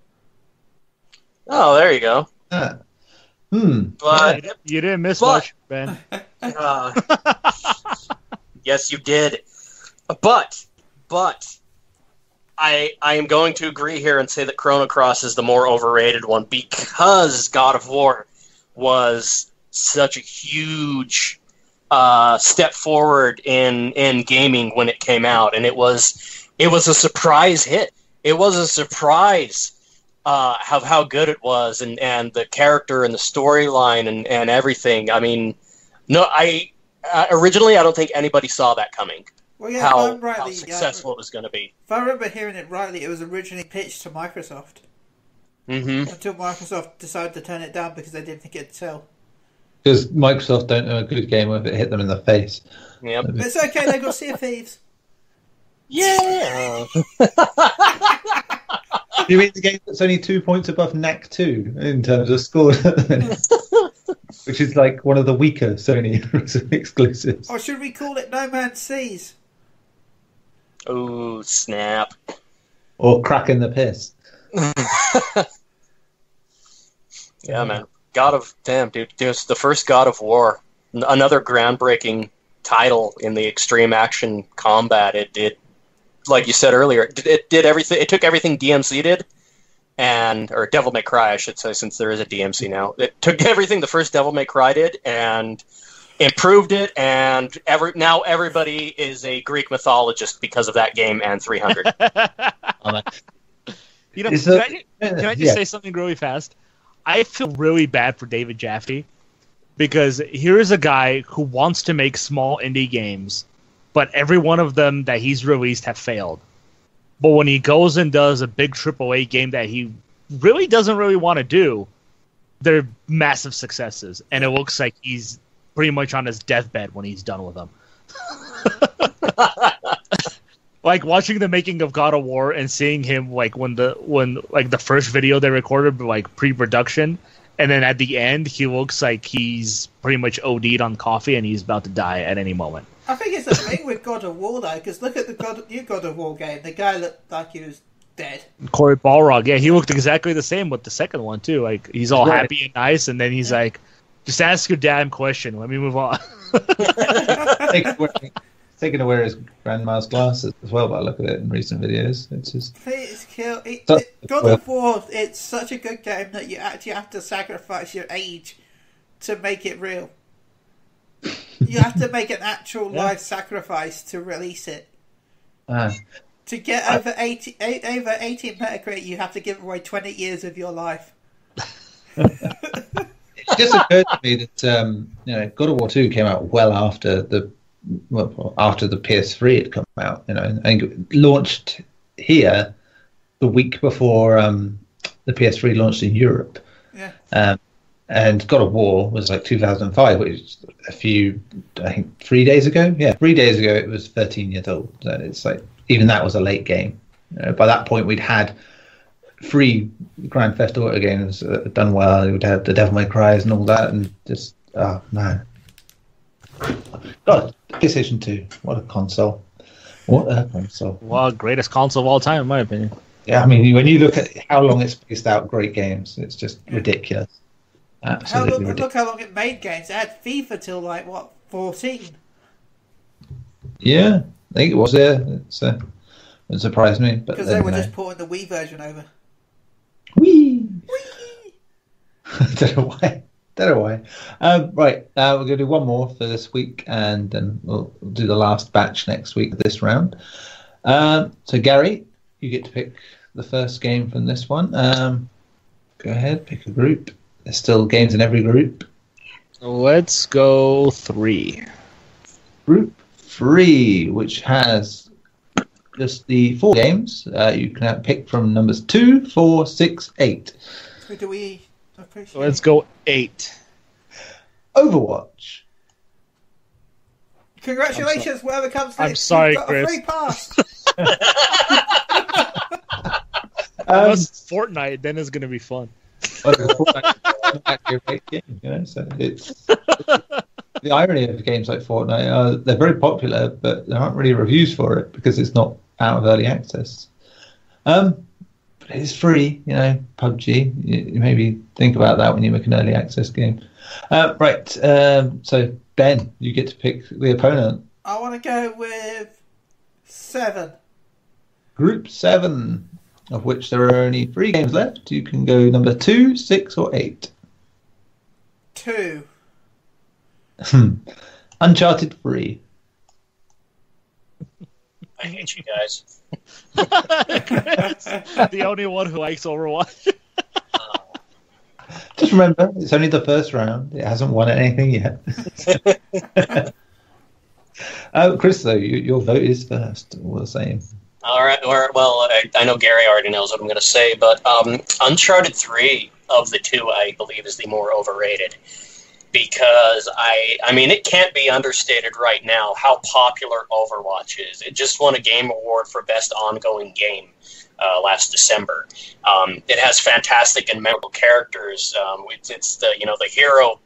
Oh, there you go. But you didn't miss much, Ben. Yes, you did. But I am going to agree here and say that Chrono Cross is the more overrated one because God of War was such a huge step forward in gaming when it came out, and it was a surprise hit. It was a surprise of how good it was, and the character and the storyline and everything. I mean, originally I don't think anybody saw that coming. Well, yeah, how successful it was going to be. If I remember hearing it rightly, it was originally pitched to Microsoft. Mm-hmm. Until Microsoft decided to turn it down because they didn't think it'd sell. Because Microsoft don't know a good game if it hit them in the face. Yep. But it's okay, they got Sea of Thieves. Yeah! You mean the game that's only 2 points above NAC 2 in terms of score? Which is like one of the weaker Sony exclusives. Or should we call it No Man's Seas? Oh, snap. Or Cracking the Piss. Yeah, man. Dude, there's the first God of War. Another groundbreaking title in the extreme action combat. It did, like you said earlier, it did everything. It took everything DMC did, or Devil May Cry, I should say, since there is a DMC now. It took everything the first Devil May Cry did and improved it, and now everybody is a Greek mythologist because of that game and 300. You know, can I just say something really fast? I feel really bad for David Jaffe because here is a guy who wants to make small indie games, but every one of them that he's released have failed. But when he goes and does a big AAA game that he really doesn't really want to do, they're massive successes. And it looks like he's pretty much on his deathbed when he's done with them. Like watching the making of God of War and seeing him like when the first video they recorded like pre-production, and then at the end he looks like he's pretty much OD'd on coffee and he's about to die at any moment. I think it's the thing with God of War though, because look at the new God of War game. The guy looked like he was dead. Corey Balrog, yeah, he looked exactly the same with the second one too. Like he's all happy and nice, and then he's like, "Just ask your damn question. Let me move on." Taking to wear his grandma's glasses as well by the look of it in recent videos. It's just God of War, it's such a good game that you actually have to sacrifice your age to make it real. You have to make an actual life sacrifice to release it. To get over 18 Metacritic, you have to give away 20 years of your life. It just occurred to me that God of War 2 came out well after the PS3 had come out. I think it launched here the week before the PS3 launched in Europe. Yeah. And God of War was like 2005, which is I think 3 days ago. Yeah, 3 days ago it was 13 years old. So it's like even that was a late game. By that point we'd had 3 Grand Theft Auto games done well. We'd had the Devil May Cry's and all that, and just man. God, PlayStation 2. What a console. Well, greatest console of all time, in my opinion. Yeah, I mean, when you look at how long it's spaced out great games, it's just ridiculous. Absolutely ridiculous. Look how long it made games. It had FIFA till, 14? Yeah, I think it was there. It surprised me. Because they were just porting the Wii version over. Wii! Don't know why. Right, we're going to do one more for this week, and then we'll do the last batch next week of this round. So, Garri, you get to pick the first game from this one. Go ahead, pick a group. There's still games in every group. Let's go 3. Group 3, which has just the 4 games. You can pick from numbers 2, 4, 6, 8. Who do we... Let's go 8. Overwatch. Congratulations, whoever comes next. I'm sorry, got Chris. A free pass. Unless Fortnite, then it's going to be fun. Actually a great game, so it's the irony of games like Fortnite. They're very popular, but there aren't really reviews for it because it's not out of early access. But it's free, PUBG. You maybe think about that when you make an early access game. Right, so Ben, you get to pick the opponent. I want to go with 7. Group 7, of which there are only 3 games left. You can go number 2, 6, or 8. 2. Uncharted 3. I hate you guys. The only one who likes Overwatch. Just remember, it's only the first round. It hasn't won anything yet. Chris, though, your vote is first. All the same. All right. Well, I know Garri already knows what I'm going to say, but Uncharted 3 of the 2, I believe, is the more overrated. Because, I mean, it can't be understated right now how popular Overwatch is. It just won a Game Award for Best Ongoing Game last December. It has fantastic and memorable characters. It's the hero,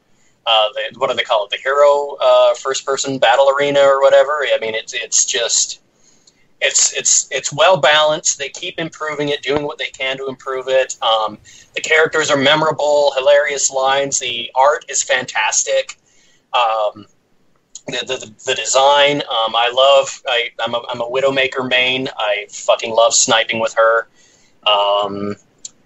what do they call it? The hero first-person battle arena or whatever. I mean, it's just... It's well balanced. They keep improving it, doing what they can to improve it. The characters are memorable, hilarious lines. The art is fantastic. The design, I'm a Widowmaker main. I fucking love sniping with her. And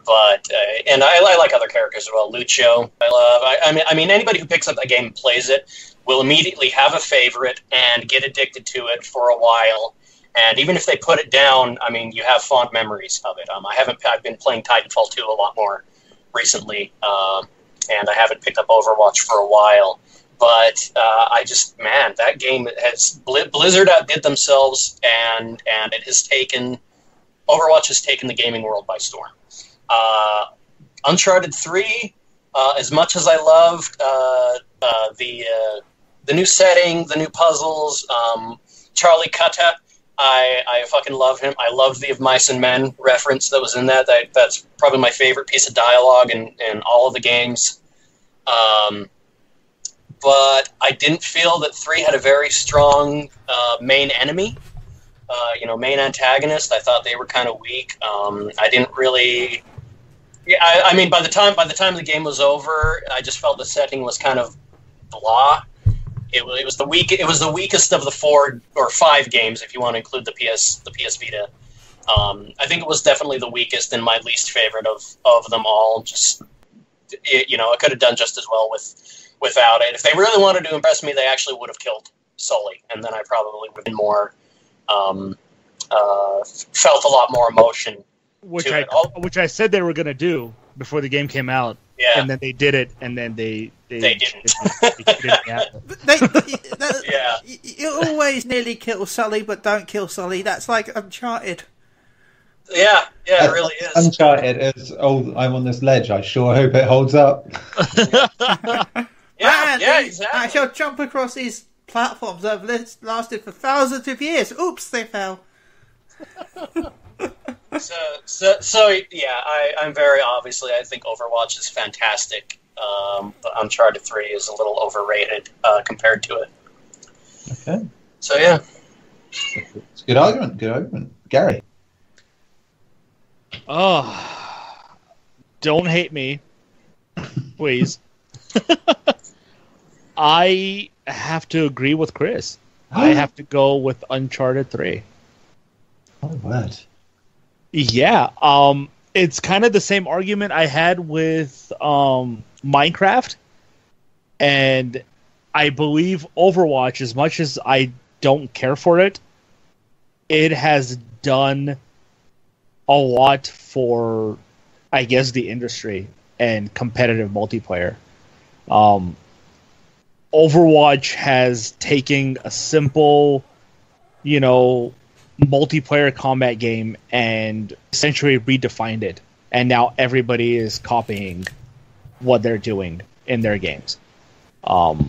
I like other characters as well. Lucio, I mean, anybody who picks up that game and plays it will immediately have a favorite and get addicted to it for a while. And even if they put it down, I mean, you have fond memories of it. I've been playing Titanfall 2 a lot more recently, and I haven't picked up Overwatch for a while. But that game has Blizzard outdid themselves, and it has taken Overwatch has taken the gaming world by storm. Uncharted 3, as much as I loved the new setting, the new puzzles, Charlie Kutta, I fucking love him. I loved the Of Mice and Men reference that was in that. That's probably my favorite piece of dialogue in all of the games. But I didn't feel that 3 had a very strong main enemy, main antagonist. I thought they were kind of weak. I didn't really... Yeah, I mean, by the time the game was over, I just felt the setting was kind of blah. It was the weakest of the 4 or 5 games, if you want to include the PS Vita. I think it was definitely the weakest and my least favorite of them all. Just it could have done just as well without it. If they really wanted to impress me, they actually would have killed Sully, and then I probably would have been more felt a lot more emotion. Which I said they were going to do before the game came out. Yeah. And then they did it, and then they didn't. Yeah. You always nearly kill Sully, but don't kill Sully. That's like Uncharted. Yeah, it really is. Uncharted is, I'm on this ledge. I sure hope it holds up. Yeah, exactly. I shall jump across these platforms that have lasted for thousands of years. Oops, they fell. So yeah, I'm very obviously, I think Overwatch is fantastic, but Uncharted 3 is a little overrated compared to it. Okay. So yeah. It's a good argument. Garri? Oh, don't hate me, please. I have to agree with Chris. I have to go with Uncharted 3. Oh, what? Yeah, it's kind of the same argument I had with Minecraft, and I believe Overwatch, as much as I don't care for it, it has done a lot for, I guess, the industry and competitive multiplayer. Overwatch has taken a simple, multiplayer combat game and essentially redefined it, and now everybody is copying what they're doing in their games. Much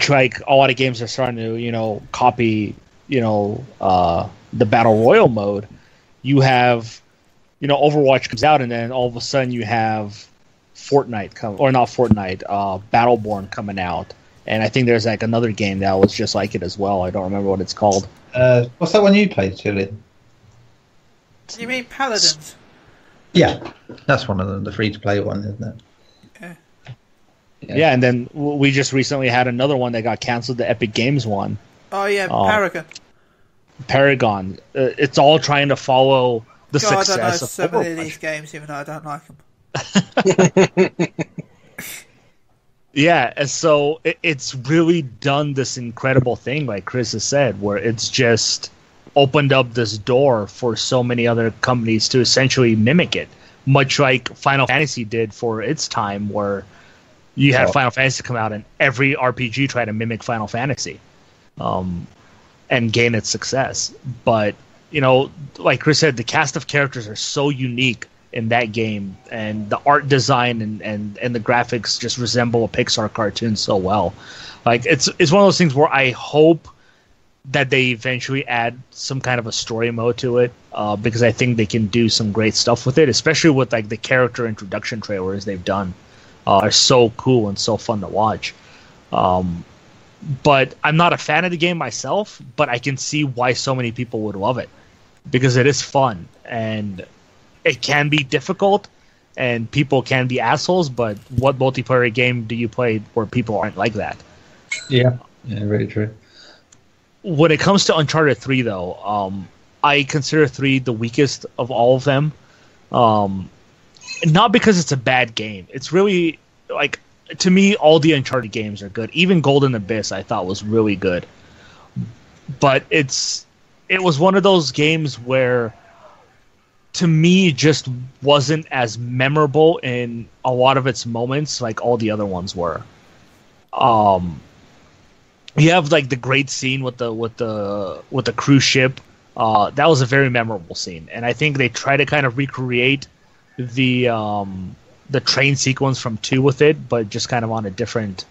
like a lot of games are starting to copy the battle royale mode. You have Overwatch comes out, and then all of a sudden you have Battleborn coming out, and I think there's like another game that was just like it as well. I don't remember what it's called. What's that one you played, Julian? You mean Paladins? Yeah, that's one of them, the free-to-play one, isn't it? Yeah, and then we just recently had another one that got canceled, the Epic Games one. Oh yeah, Paragon. It's all trying to follow the success I don't know of so many of Overwatch. these games, even though I don't like them. Yeah, and so it's really done this incredible thing, like Chris has said, where it's just opened up this door for so many other companies to essentially mimic it, much like Final Fantasy did for its time, where you had Final Fantasy come out and every RPG tried to mimic Final Fantasy and gain its success. But, like Chris said, the cast of characters are so unique in that game, and the art design and the graphics just resemble a Pixar cartoon so well. Like it's one of those things where I hope that they eventually add some kind of a story mode to it, because I think they can do some great stuff with it, especially with like the character introduction trailers they've done are so cool and so fun to watch. But I'm not a fan of the game myself, but I can see why so many people would love it, because it is fun and it can be difficult and people can be assholes, but what multiplayer game do you play where people aren't like that? Yeah, very true. When it comes to Uncharted 3, though, I consider 3 the weakest of all of them. Not because it's a bad game. It's really, like, to me, all the Uncharted games are good. Even Golden Abyss, I thought, was really good. But it was one of those games where, to me, it just wasn't as memorable in a lot of its moments like all the other ones were. You have like the great scene with the cruise ship That was a very memorable scene, and I think they try to kind of recreate the train sequence from 2 with it, but just kind of on a different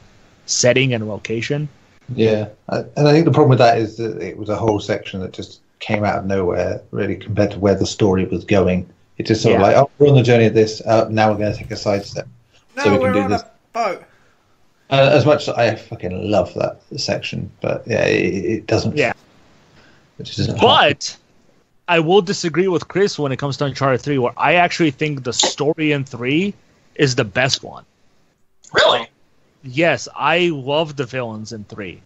setting and location. Yeah, and I think the problem with that is that it was a whole section that just came out of nowhere, really, compared to where the story was going. It just sort of like, oh, we're on the journey of this, now we're going to take a sidestep. No, so we we're can do on this. a boat. As much as I fucking love that section, but yeah, it doesn't. Yeah. Which is But I will disagree with Chris when it comes to Uncharted 3, where I actually think the story in 3 is the best one. Really? Yes, I love the villains in 3.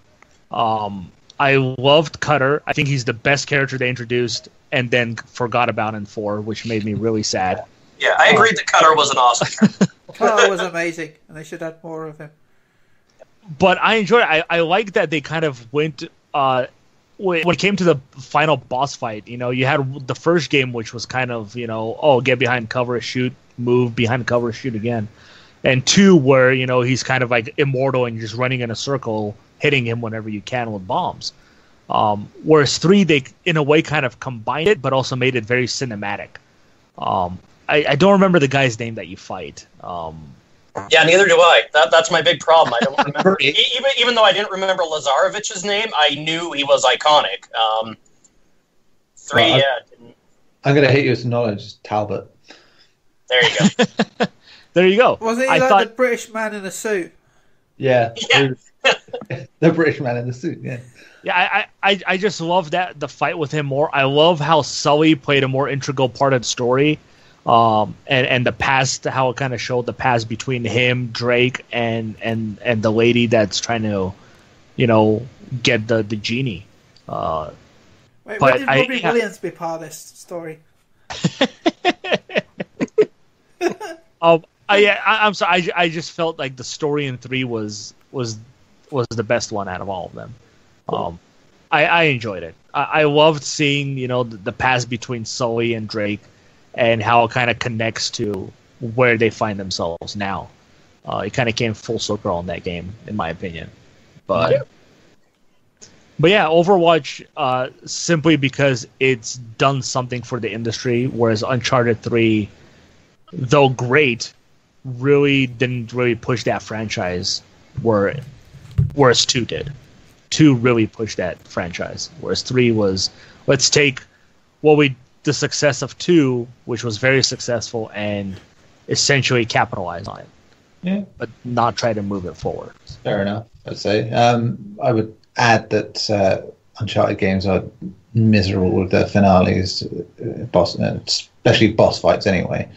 I loved Cutter. I think he's the best character they introduced and then forgot about in 4, which made me really sad. Yeah, I agreed that Cutter was an awesome character. Carl was amazing, and they should have more of him. But I enjoyed it. I like that they kind of went... when it came to the final boss fight, you had the first game, which was kind of, get behind cover, shoot, move, behind cover, shoot again. And 2, where, he's kind of like immortal and you're just running in a circle, hitting him whenever you can with bombs. Whereas 3, they, in a way, kind of combined it, but also made it very cinematic. I don't remember the guy's name that you fight. Yeah, neither do I. That's my big problem. I don't remember. Even though I didn't remember Lazarevich's name, I knew he was iconic. 3, well, yeah. I'm going to hate you with knowledge, Talbot. There you go. There you go. Wasn't he the British man in a suit? Yeah. The British man in the suit, yeah. Yeah, I just love the fight with him more. I love how Sully played a more integral part of the story. And the past, how it kind of showed the past between him, Drake, and the lady that's trying to, get the genie. Wait, when did Robbie Williams be part of this story? I'm sorry. I just felt like the story in 3 was the best one out of all of them. I enjoyed it. I loved seeing the past between Sully and Drake, and how it kind of connects to where they find themselves now. It kind of came full circle in that game, in my opinion. But yeah, Overwatch, simply because it's done something for the industry, whereas Uncharted 3, though great, really didn't really push that franchise whereas 2 did. 2 really pushed that franchise, whereas 3 was, let's take the success of 2, which was very successful, and essentially capitalize on it. Yeah. But not try to move it forward. Fair enough, I'd say. I would add that Uncharted games are miserable with their finales, especially boss fights anyway.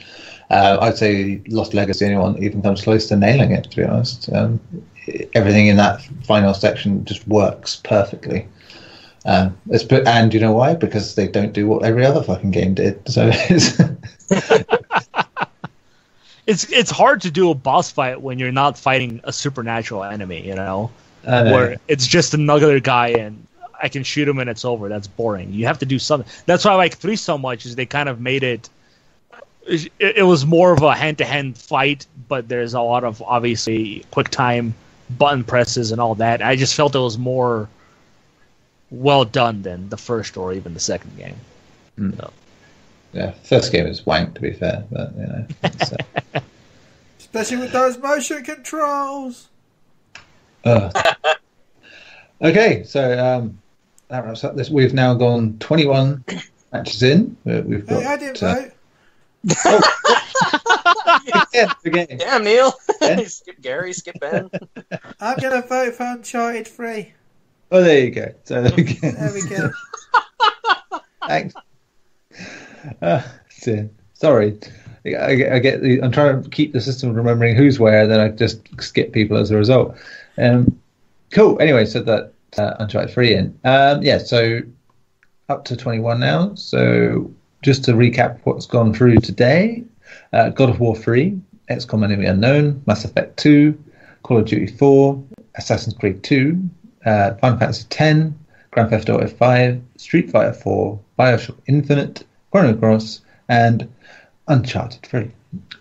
I'd say Lost Legacy, anyone even comes close to nailing it, to be honest. Everything in that final section just works perfectly. And you know why? Because they don't do what every other fucking game did. So it's hard to do a boss fight when you're not fighting a supernatural enemy, where it's just another guy and I can shoot him and it's over. That's boring. You have to do something. That's why I like 3 so much, is they kind of made it. It was more of a hand-to-hand fight, but there's a lot of obviously quick time button presses and all that. I just felt it was more well done than the first or even the second game. So. Yeah, first game is wank, to be fair, but especially with those motion controls. Okay, so that wraps up this. We've now gone 21 matches in. We've got. Hey, I didn't vote. Again. Damn, Neil. Skip Gary, skip Ben. I'm going to vote for Uncharted 3. Oh, there you go. So There we go. Thanks. Sorry. I get I'm trying to keep the system of remembering who's where, then I just skip people as a result. Cool. Anyway, so that Uncharted 3 in. So up to 21 now. So just to recap what's gone through today. God of War 3, XCOM Enemy Unknown, Mass Effect 2, Call of Duty 4, Assassin's Creed 2, Final Fantasy X, Grand Theft Auto 5, Street Fighter 4, Bioshock Infinite, Chrono Cross, and Uncharted 3.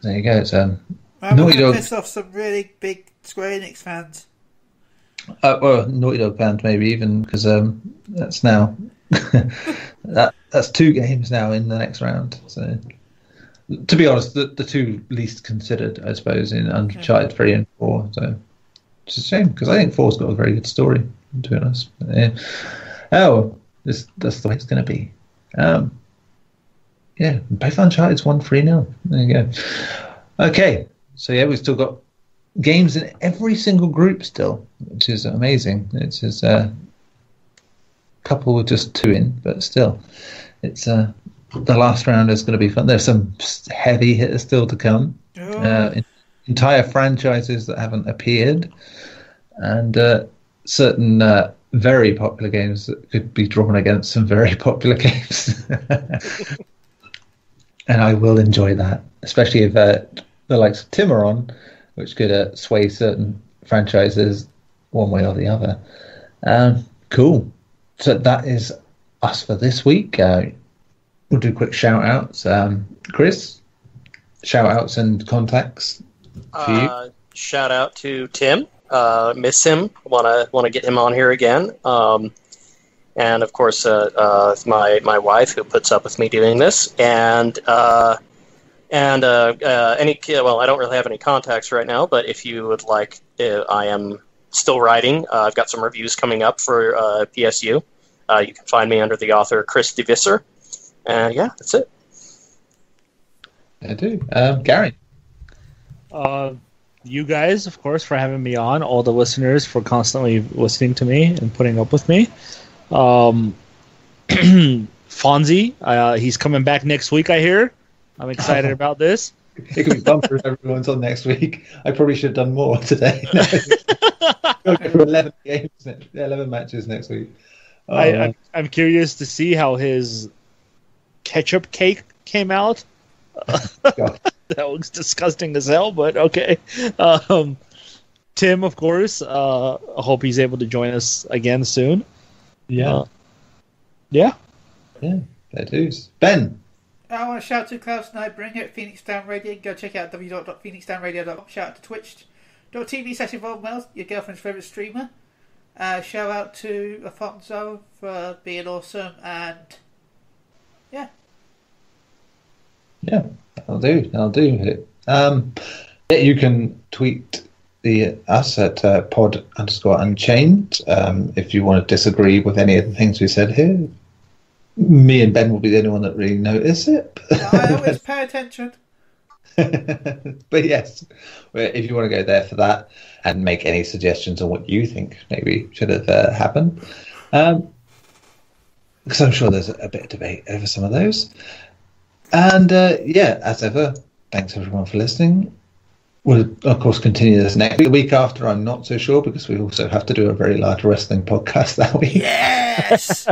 There you go. It's I'm going to piss off some really big Square Enix fans. Well, Naughty Dog fans maybe even, because that's now That's 2 games now in the next round. So, to be honest, the 2 least considered, I suppose, in Uncharted 3 and 4. So it's a shame because I think 4's got a very good story. To be honest, that's the way it's going to be. Yeah, both Uncharted's won 3-0. There you go. Okay, so yeah, we've still got games in every single group still, which is amazing. It's just a couple with just 2 in, but still, it's the last round is going to be fun. There's some heavy hitters still to come. Entire franchises that haven't appeared, and certain very popular games that could be drawn against some very popular games. And I will enjoy that, especially if the likes of Tim are on, which could sway certain franchises one way or the other. Cool. So that is us for this week. We'll do quick shout-outs. Chris, shout-outs and contacts for you. Shout out to Tim. Miss him. Want to get him on here again. And of course, my wife who puts up with me doing this, and any well, I don't really have any contacts right now, but if you would like, I am still writing. I've got some reviews coming up for PSU. You can find me under the author Chris DeVisser. And yeah, that's it. I do. Garri. You guys, of course, for having me on. All the listeners for constantly listening to me and putting up with me. Fonzie, he's coming back next week, I hear. I'm excited about this. It could be bumper if everyone's on next week. I probably should have done more today. Go for 11 games, 11 matches next week. I'm curious to see how his ketchup cake came out. That looks disgusting as hell, but okay. Tim, of course. I hope he's able to join us again soon. Yeah. Yeah, that is. Ben. I want to shout to Klaus Nightbringer at Phoenix Down Radio. Go check out www.phoenixdownradio.com. Shout out to twitch.tv/InvolvedMails, your girlfriend's favourite streamer. Shout out to Afonso for being awesome, and yeah. Yeah, I'll do. Yeah, you can tweet us at pod_unchained if you want to disagree with any of the things we said here. Me and Ben will be the only one that really notice it. I always pay attention. But yes, if you want to go there for that and make any suggestions on what you think maybe should have happened, because I'm sure there's a bit of debate over some of those. And yeah, as ever, thanks everyone for listening. We'll, of course, continue this next week. The week after, I'm not so sure because we also have to do a very large wrestling podcast that week. Yes!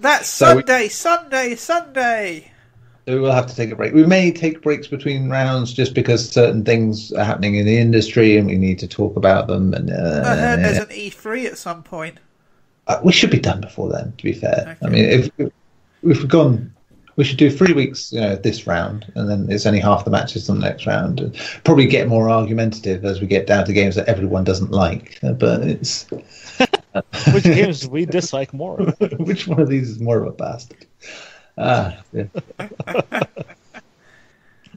That's Sunday. So we will have to take a break. We may take breaks between rounds just because certain things are happening in the industry and we need to talk about them. And I heard there's an E3 at some point. We should be done before then, to be fair. Okay. I mean, if we've gone... We should do 3 weeks, this round, and then it's only half the matches on the next round. And probably get more argumentative as we get down to games that everyone doesn't like. But it's which games do we dislike more? Which one of these is more of a bastard? Yeah.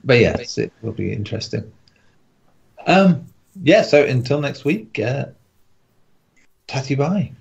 But yes, it will be interesting. Yeah. So until next week, tatty bye.